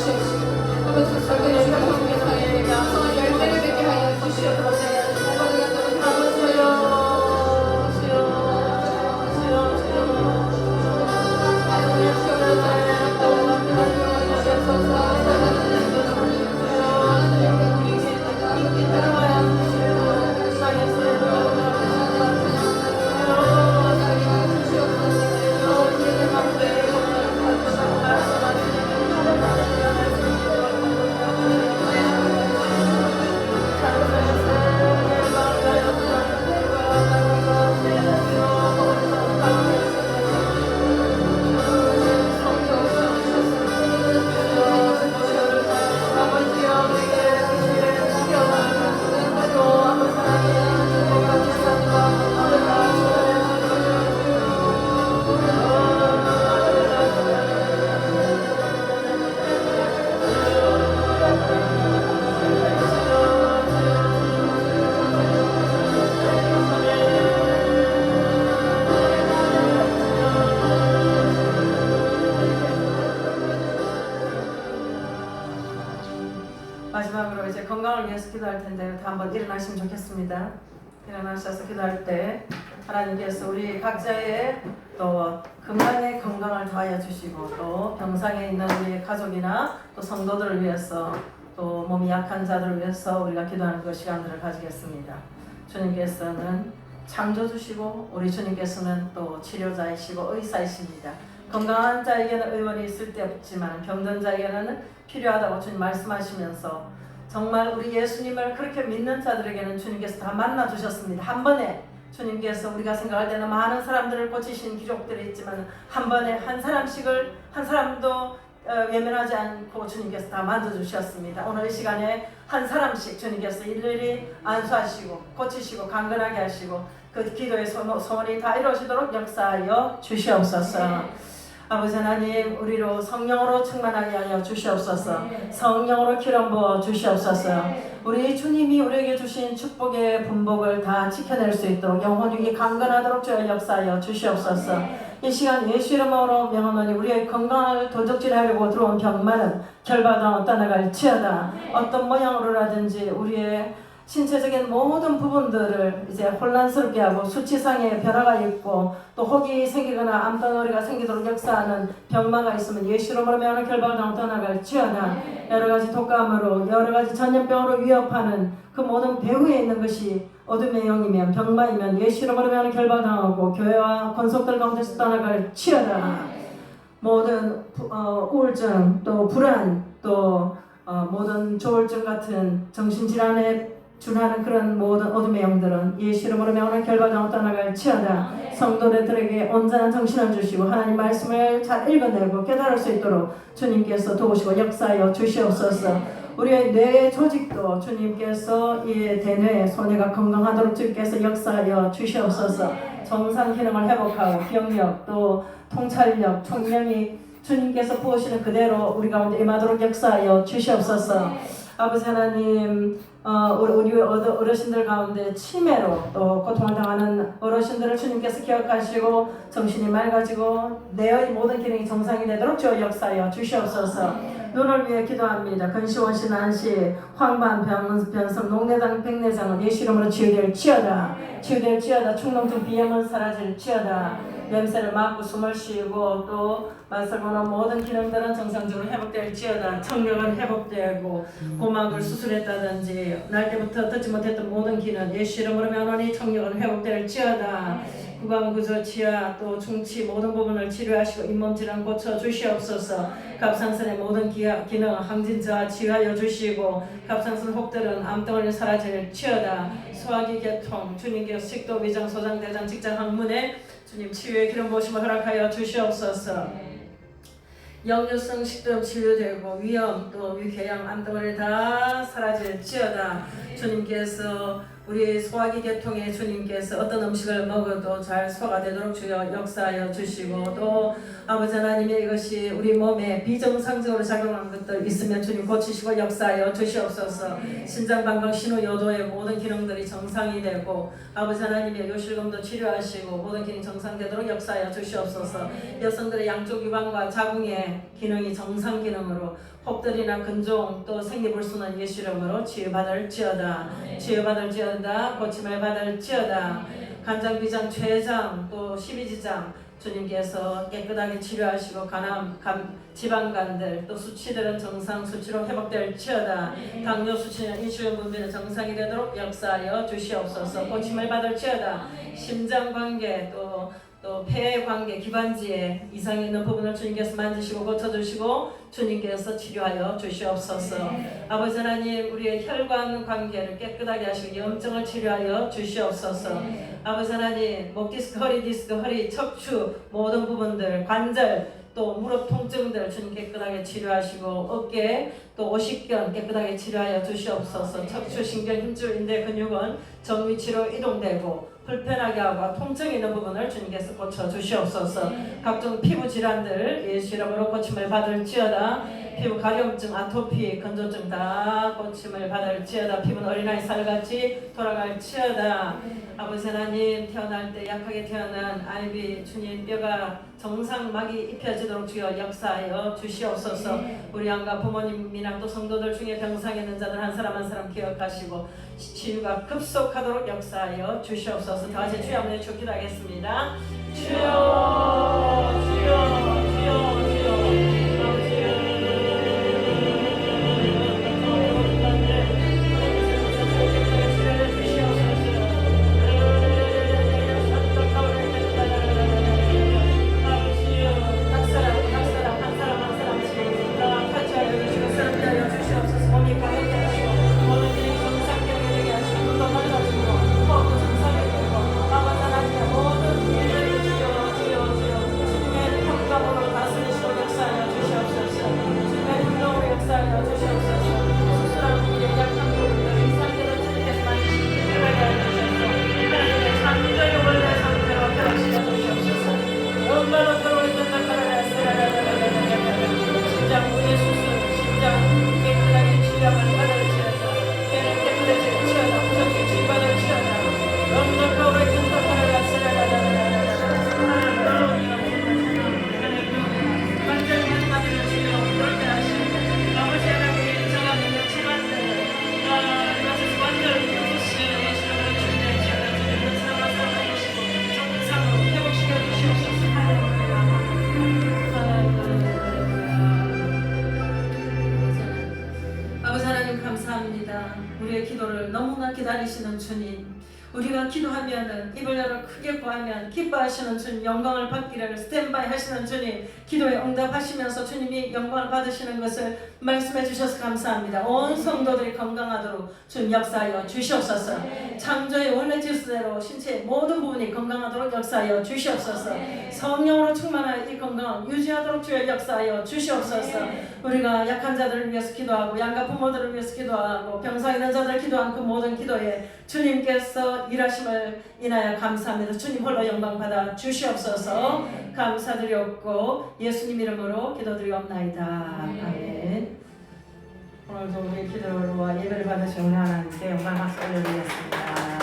마지막으로 이제 건강을 위해서 기도할 텐데 다 한번 일어나시면 좋겠습니다. 일어나셔서 기도할 때 하나님께서 우리 각자의 또 건강에 건강을 더하여 주시고 또 병상에 있는 우리 가족이나 또 성도들을 위해서 또 몸이 약한 자들을 위해서 우리가 기도하는 그 시간들을 가지겠습니다. 주님께서는 창조주시고 우리 주님께서는 또 치료자이시고 의사이십니다. 건강한 자에게는 의원이 있을 데 없지만 병든 자에게는 필요하다고 주님 말씀하시면서 정말 우리 예수님을 그렇게 믿는 자들에게는 주님께서 다 만나주셨습니다. 한 번에 주님께서 우리가 생각할 때는 많은 사람들을 고치신 기록들이 있지만 한 번에 한 사람씩을 한 사람도 외면하지 않고 주님께서 다 만져주셨습니다. 오늘 이 시간에 한 사람씩 주님께서 일일이 안수하시고 고치시고 강건하게 하시고 그 기도의 소원이 다 이루어지도록 역사하여 주시옵소서. 아버지 하나님, 우리로 성령으로 충만하게 하여 주시옵소서. 성령으로 기름 부어 주시옵소서. 우리 주님이 우리에게 주신 축복의 분복을 다 지켜낼 수 있도록 영혼이 강건하도록 주여 역사하여 주시옵소서. 이 시간 예수 이름으로 명하노니 우리의 건강을 도적질하려고 들어온 병만은 결박당하고 떠나갈지어다. 어떤 모양으로라든지 우리의 신체적인 모든 부분들을 이제 혼란스럽게 하고 수치상의 변화가 있고 또 혹이 생기거나 암덩어리가 생기도록 역사하는 병마가 있으면 예수 이름으로 명하는 결박당하고 떠나갈지어다. 여러가지 독감으로 여러가지 전염병으로 위협하는 그 모든 배후에 있는 것이 어둠의 영이면 병마이면 예수 이름으로 명하는 결박당하고 교회와 권속들 가운데서 떠나갈지어다. 모든 우울증 또 불안 또 모든 조울증 같은 정신질환에 준하는 그런 모든 어둠의 영들은 예수 이름으로 명하는 결박당하고 떠나갈지어다. 성도들에게 온전한 정신을 주시고 하나님 말씀을 잘 읽어내고 깨달을 수 있도록 주님께서 도우시고 역사하여 주시옵소서. 우리의 뇌 조직도 주님께서 이 대뇌 소뇌가 건강하도록 주님께서 역사하여 주시옵소서. 정상 기능을 회복하고 기억력 또 통찰력 총명이 주님께서 부으시는 그대로 우리 가운데 임하도록 역사하여 주시옵소서. 아버지 하나님, 우리 어르신들 가운데 치매로 또 고통을 당하는 어르신들을 주님께서 기억하시고 정신이 맑아지고 뇌의 모든 기능이 정상이 되도록 주여 역사하여 주시옵소서. 눈을 위해 기도합니다. 근시원시 난시 황반 변성 녹내장 백내장은 예수 이름으로 치유될지어다. 치유될지어다. 충농증 비염은 사라질지어다. 냄새를 맡고 숨을 쉬고 또 맛을 보는 모든 기능들은 정상적으로 회복될지어다. 청력은 회복되고 고막을 수술했다든지 날 때부터 듣지 못했던 모든 기능 예수 이름으로 명하노니 청력은 회복될지어다. 구강 구조 치아 또 중치 모든 부분을 치료하시고 잇몸 질환 고쳐 주시옵소서. 갑상선의 모든 기능 항진저하 치유하여 주시고 갑상선 혹들은 암덩어리 사라질지어다. 소화기 계통 주님께서 식도 위장 소장 대장 직장 항문에 주님 치유의 기름 부으심을 허락하여 주시옵소서. 역류성 식도염 치유되고 위염 또 위궤양 암덩어리 다 사라질지어다. 주님께서 우리 소화기 계통에 주님께서 어떤 음식을 먹어도 잘 소화가 되도록 주여 역사하여 주시고 또 아버지 하나님의 이것이 우리 몸에 비정상적으로 작용한 것들 있으면 주님 고치시고 역사하여 주시옵소서. 신장 방광 신호 요도의 모든 기능들이 정상이 되고 아버지 하나님의 요실금도 치료하시고 모든 기능이 정상되도록 역사하여 주시옵소서. 여성들의 양쪽 유방과 자궁의 기능이 정상 기능으로 혹들이나 근종 또 생리불순은 예수 이름으로 치유받을지어다. 치유받을지어다. 고침을 받을지어다. 간장, 비장, 췌장 또 십이지장 주님께서 깨끗하게 치료하시고 간암, 지방간들 또 수치들은 정상 수치로 회복될지어다. 당뇨 수치는 인슐린 분비는 정상이 되도록 역사하여 주시옵소서. 고침을 받을지어다. 심장관계 또 폐 관계 기관지에 이상이 있는 부분을 주님께서 만지시고 고쳐주시고 주님께서 치료하여 주시옵소서. 아버지 하나님 우리의 혈관 관계를 깨끗하게 하시고 염증을 치료하여 주시옵소서. 아버지 하나님 목 디스크, 허리 디스크, 허리, 척추 모든 부분들 관절 또 무릎 통증들 주님 깨끗하게 치료하시고 어깨 또 오십견 깨끗하게 치료하여 주시옵소서. 척추, 신경, 힘줄, 인대, 근육은 정위치로 이동되고 불편하게 하고 통증이 있는 부분을 주님께서 고쳐 주시옵소서. 각종 피부 질환들 예수 이름으로 고침을 받을지어다. 피부 가려움증, 아토피, 건조증 다 고침을 받을지어다. 피부는 어린아이 살같이 돌아갈지어다. 아버지 하나님, 태어날 때 약하게 태어난 아이비 주님 뼈가 정상막이 입혀지도록 주여 역사하여 주시옵소서. 우리 안과 부모님이나 또 성도들 중에 병상에 있는 자들 한 사람 한 사람 기억하시고 치유가 급속하도록 역사하여 주시옵소서. 다 같이 주여 한번 기도하겠습니다. 주여 주여 주여 우리의 기도를 너무나 기다리시는 주님, 우리가 기도하면은 입을 열어 크게 구하면 기뻐하시는 주님, 영광을 받기를 스탠바이 하시는 주님, 기도에 응답하시면서 주님이 영광을 받으시는 것을 말씀해 주셔서 감사합니다. 온 성도들이 건강하도록 주님 역사하여 주시옵소서. 창조의 원래 질서대로 신체의 모든 부분이 건강하도록 역사하여 주시옵소서. 성령으로 충만하여 이 건강을 유지하도록 주여 역사하여 주시옵소서. 우리가 약한 자들을 위해서 기도하고 양가 부모들을 위해서 기도하고 병상에 있는 자들 기도한 그 모든 기도에 주님께서 일하심을 인하여 감사합니다. 주님 홀로 영광 받아 주시옵소서. 감사드리옵고 예수님 이름으로 기도드리옵나이다. 아멘. 오늘도 우리 기도와 예배를 받으신 하나님께 영광 박수 올려드리겠습니다.